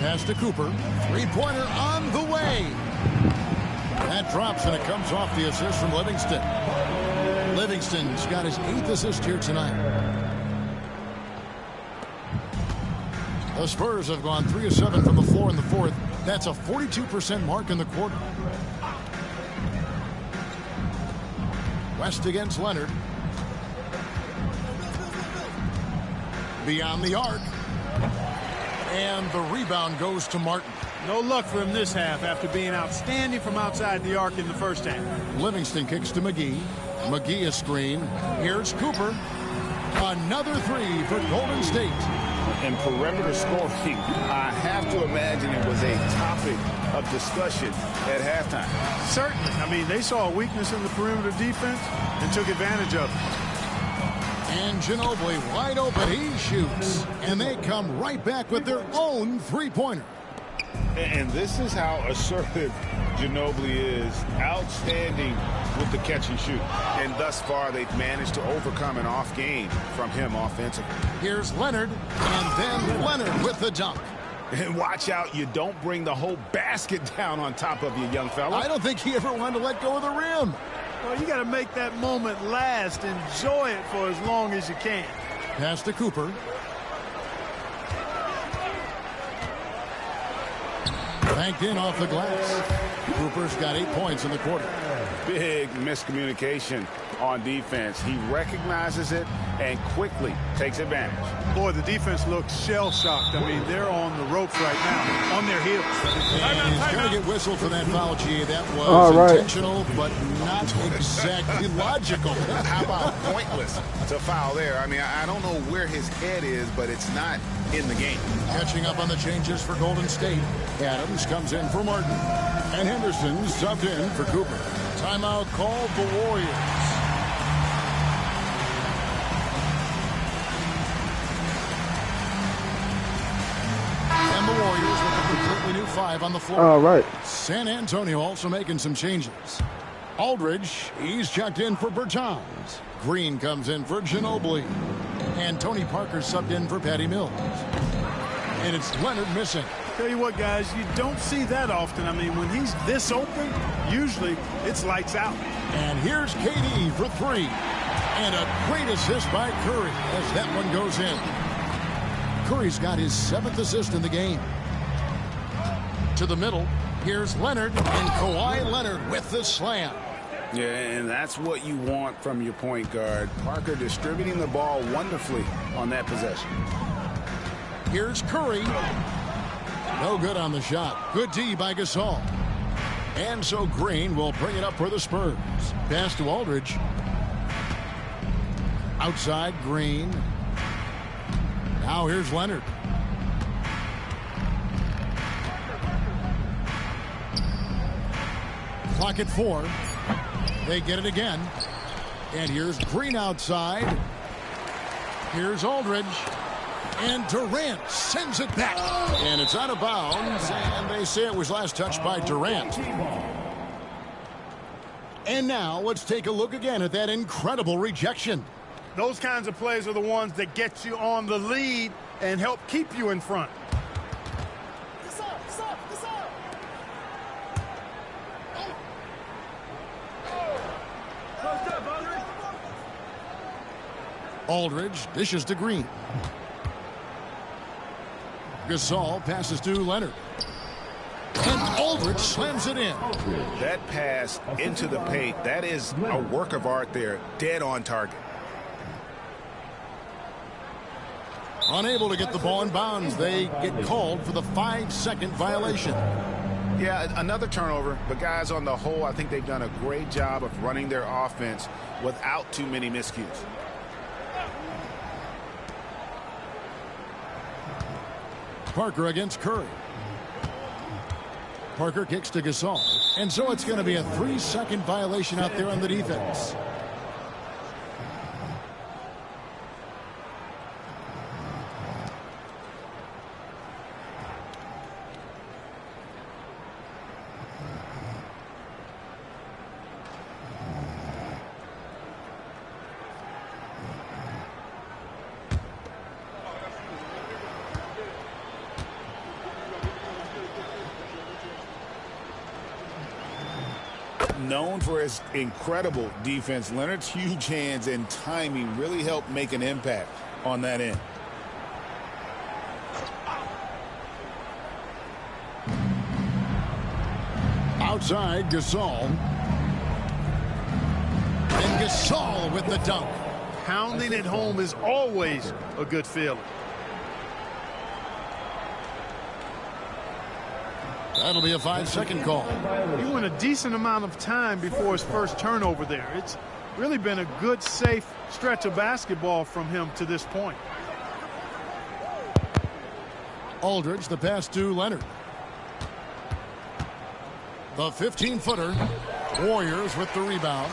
Pass to Cooper. Three-pointer on the way. That drops, and it comes off the assist from Livingston. Livingston's got his 8th assist here tonight. The Spurs have gone 3 of 7 from the floor in the fourth. That's a 42% mark in the quarter. West against Leonard. Beyond the arc. And the rebound goes to Martin. No luck for him this half after being outstanding from outside the arc in the first half. Livingston kicks to McGee. McGee a screen. Here's Cooper. Another three for Golden State. And perimeter scoring, I have to imagine it was a topic of discussion at halftime. Certainly. I mean, they saw a weakness in the perimeter defense and took advantage of it. And Ginobili wide open. He shoots. And they come right back with their own three-pointer. And this is how assertive Ginobili is. Outstanding with the catch and shoot. And thus far, they've managed to overcome an off game from him offensively. Here's Leonard. And then Leonard with the dunk. And watch out, you don't bring the whole basket down on top of you, young fella. I don't think he ever wanted to let go of the rim. Well, you got to make that moment last. Enjoy it for as long as you can. Pass to Cooper. Banked in off the glass. Cooper's got 8 points in the quarter. Big miscommunication on defense. He recognizes it and quickly takes advantage. Boy, the defense looks shell-shocked. I mean, they're on the ropes right now, on their heels. And he's going to get whistled for that foul, G. That was intentional, but not exactly logical. How about pointless to foul there? I mean, I don't know where his head is, but it's not in the game. Catching up on the changes for Golden State. Adams comes in for Martin. And Henderson subbed in for Cooper. Timeout called the Warriors. And the Warriors with a completely new 5 on the floor. All right. San Antonio also making some changes. Aldridge, he's checked in for Bertans. Green comes in for Ginobili. And Tony Parker subbed in for Patty Mills. And it's Leonard missing. Tell you what, guys, you don't see that often. I mean, when he's this open, usually it's lights out. And here's KD for 3. And a great assist by Curry as that one goes in. Curry's got his 7th assist in the game. To the middle, here's Leonard, and Kawhi Leonard with the slam. Yeah, and that's what you want from your point guard. Parker distributing the ball wonderfully on that possession. Here's Curry. No good on the shot. Good D by Gasol. And so Green will bring it up for the Spurs. Pass to Aldridge. Outside Green. Now here's Leonard. Clock at 4. They get it again. And here's Green outside. Here's Aldridge. And Durant sends it back. And it's out of bounds. And they say it was last touched by Durant. And now let's take a look again at that incredible rejection. Those kinds of plays are the ones that get you on the lead and help keep you in front. Aldridge dishes to Green. Gasol passes to Leonard. And Aldridge slams it in. That pass into the paint, that is a work of art there. Dead on target. Unable to get the ball in bounds. They get called for the 5-second violation. Yeah, another turnover. But guys, on the whole, I think they've done a great job of running their offense without too many miscues. Parker against Curry. Parker kicks to Gasol. And so it's going to be a 3-second violation out there on the defense. Known for his incredible defense, Leonard's huge hands and timing really helped make an impact on that end. Outside, Gasol. And Gasol with the dunk. Pounding it home is always a good feeling. That'll be a 5-second call. He went a decent amount of time before his first turnover there. It's really been a good, safe stretch of basketball from him to this point. Aldridge, the pass to Leonard. The 15-footer. Warriors with the rebound.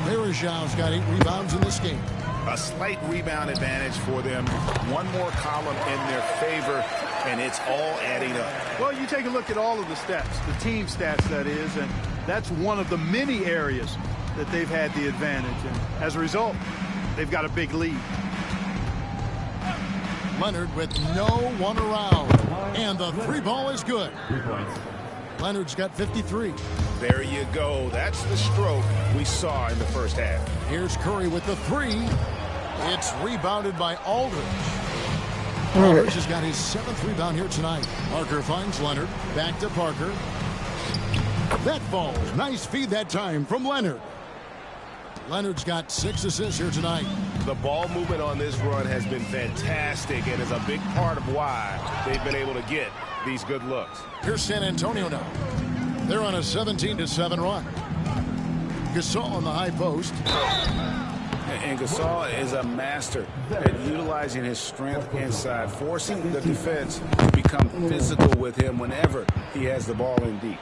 Varejão's got 8 rebounds in this game. A slight rebound advantage for them. One more column in their favor, and it's all adding up. Well, you take a look at all of the stats, the team stats, that is, and that's one of the many areas that they've had the advantage. And as a result, they've got a big lead. Leonard with no one around. And the 3 ball is good. Leonard's got 53. There you go. That's the stroke we saw in the first half. Here's Curry with the 3. It's rebounded by Aldridge. Aldridge has got his 7th rebound here tonight. Parker finds Leonard. Back to Parker. That falls. Nice feed that time from Leonard. Leonard's got 6 assists here tonight. The ball movement on this run has been fantastic and is a big part of why they've been able to get these good looks. Here's San Antonio now. They're on a 17-7 run. Gasol on the high post. And Gasol is a master at utilizing his strength inside, forcing the defense to become physical with him whenever he has the ball in deep.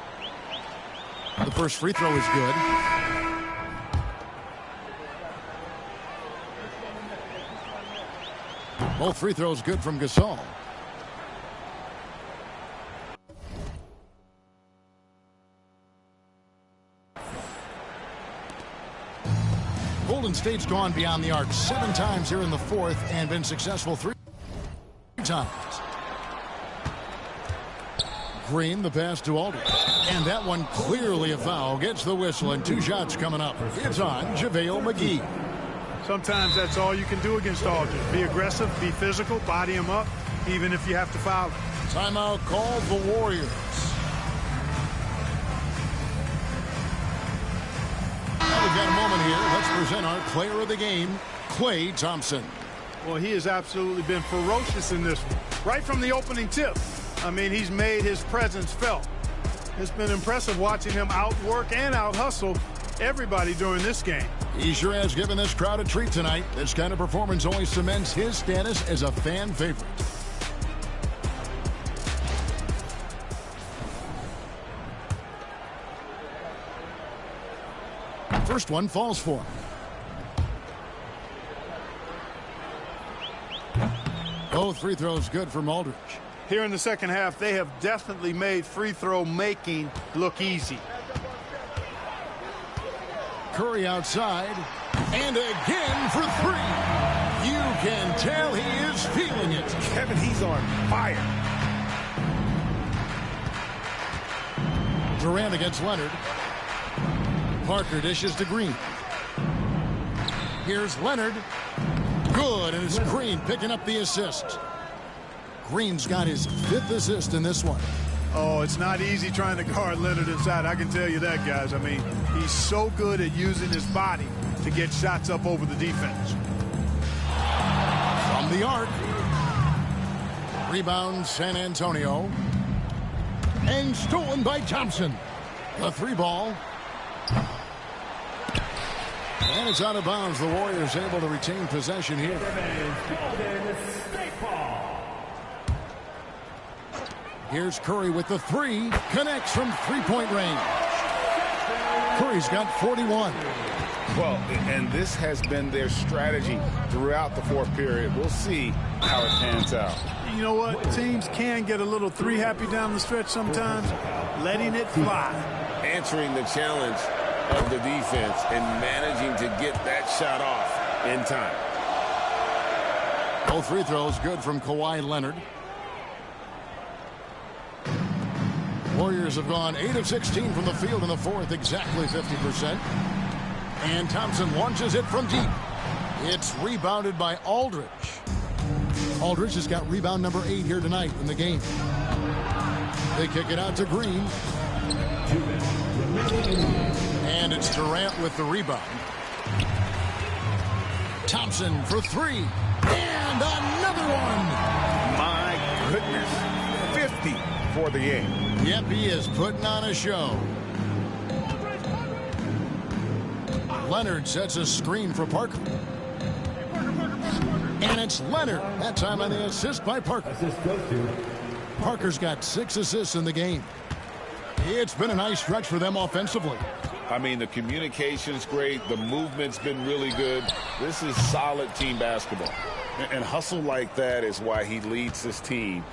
The first free throw is good. Both free throws good from Gasol. Golden State's gone beyond the arc 7 times here in the 4th and been successful 3 times. Green, the pass to Aldridge. And that one clearly a foul. Gets the whistle and 2 shots coming up. It's on JaVale McGee. Sometimes that's all you can do against Aldridge. Be aggressive, be physical, body him up, even if you have to foul him. Timeout called the Warriors. We've got a moment here. Let's present our player of the game, Klay Thompson. Well, he has absolutely been ferocious in this one. Right from the opening tip. I mean, he's made his presence felt. It's been impressive watching him outwork and out-hustle everybody during this game. He sure has given this crowd a treat tonight. This kind of performance only cements his status as a fan favorite. First one falls for him. Both free throws good from Aldridge. Here in the second half, they have definitely made free throw making look easy. Curry outside, and again for 3. You can tell he is feeling it. Kevin, he's on fire. Durant against Leonard. Parker dishes to Green. Here's Leonard. Good, and it's Green picking up the assist. Green's got his 5th assist in this one. Oh, it's not easy trying to guard Leonard inside. I can tell you that, guys. I mean, he's so good at using his body to get shots up over the defense. From the arc. Rebound San Antonio. And stolen by Thompson. The 3 ball. And it's out of bounds. The Warriors able to retain possession here. Here's Curry with the 3. Connects from 3-point range. Curry's got 41. Well, and this has been their strategy throughout the 4th period. We'll see how it pans out. You know what? Teams can get a little 3 happy down the stretch sometimes. Letting it fly. Answering the challenge of the defense and managing to get that shot off in time. Both free throws good from Kawhi Leonard. Warriors have gone 8 of 16 from the field in the 4th, exactly 50%. And Thompson launches it from deep. It's rebounded by Aldridge. Aldridge has got rebound number 8 here tonight in the game. They kick it out to Green. And it's Durant with the rebound. Thompson for 3. And another one. My goodness. 50 for the game. Yep, he is putting on a show. Leonard sets a screen for Parker. And it's Leonard. That time on the assist by Parker. Parker's got 6 assists in the game. It's been a nice stretch for them offensively. I mean, the communication's great. The movement's been really good. This is solid team basketball. And hustle like that is why he leads his team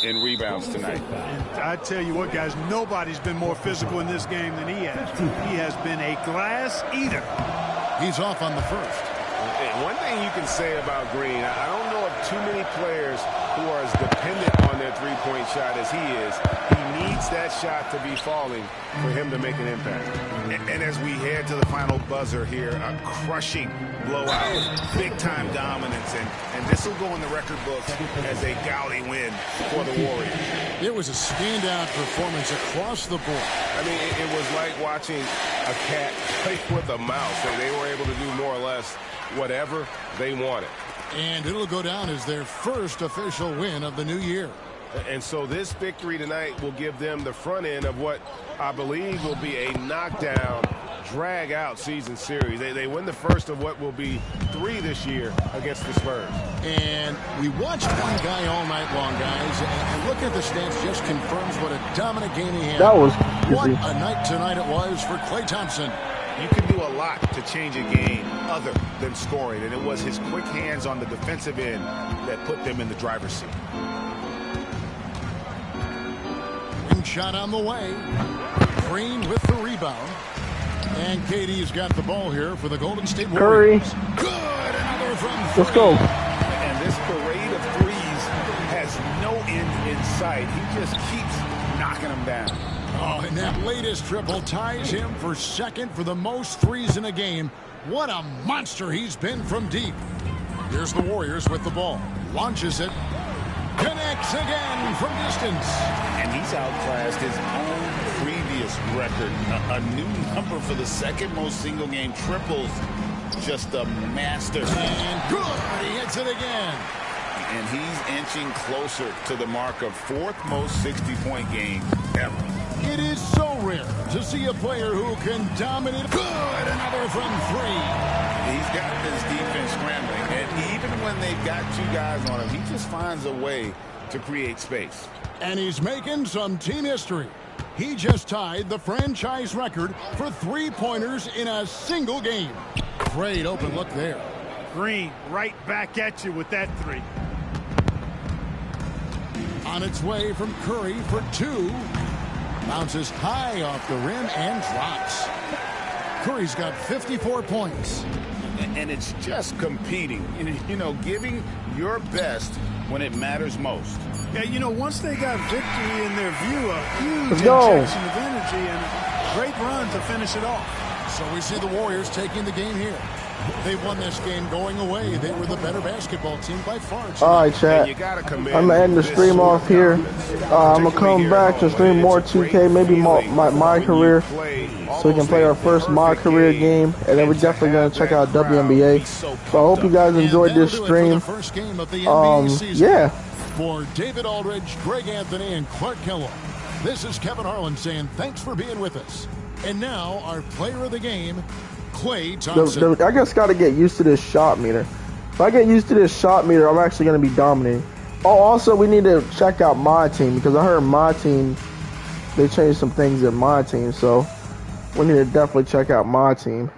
in rebounds tonight. And I tell you what, guys, nobody's been more physical in this game than he has. He has been a glass eater. He's off on the first. And one thing you can say about Green, I don't know of too many players who are as dependent on their three-point shot as he is. He needs that shot to be falling for him to make an impact. And as we head to the final buzzer here, a crushing blowout, big-time dominance, and this will go in the record books as a gaudy win for the Warriors. It was a standout performance across the board. I mean, it was like watching a cat play with a mouse, and they were able to do more or less whatever they wanted. And it'll go down as their first official win of the new year. And so this victory tonight will give them the front end of what I believe will be a knockdown, drag-out season series. They win the first of what will be 3 this year against the Spurs. And we watched one guy all night long, guys, and looking at the stats just confirms what a dominant game he had. That was What a night tonight it was for Klay Thompson. You can do a lot to change a game other than scoring, and it was his quick hands on the defensive end that put them in the driver's seat. Shot on the way. Green with the rebound. And KD's got the ball here for the Golden State Curry. Warriors. Good. Another from 3. Let's go. And this parade of threes has no end in sight. He just keeps knocking them down. Oh, and that latest triple ties him for second for the most threes in a game. What a monster he's been from deep. Here's the Warriors with the ball. Launches it. Connects again from distance. And he's outclassed his own previous record. A new number for the second most single game triples. Just a master. And good. He hits it again. And he's inching closer to the mark of 4th most 60-point game ever. It is so rare to see a player who can dominate. Good. Another from 3. He's got this defense scrambling, and even when they've got 2 guys on him, he just finds a way to create space. And he's making some team history. He just tied the franchise record for 3-pointers in a single game. Great open look there. Green right back at you with that 3. On its way from Curry for 2. Bounces high off the rim and drops. Curry's got 54 points. And it's just competing, you know, giving your best when it matters most. Yeah, you know, once they got victory in their view, a huge Let's go. injection of energy and a great run to finish it off. So we see the Warriors taking the game here. They won this game going away. They were the better basketball team by far. All right, chat. I'm going to end the stream off here. I'm going to come back to stream more 2K, maybe my career, so we can play our first my career game. And then we're definitely going to check out WNBA. So I hope you guys enjoyed this stream. Yeah. For David Aldridge, Greg Anthony, and Clark Kellogg, this is Kevin Harlan saying thanks for being with us. And now our player of the game, Klay Thompson. I just got to get used to this shot meter. If I get used to this shot meter, I'm actually going to be dominating. Oh, also, we need to check out my team, because I heard my team, they changed some things in my team. So we need to definitely check out my team.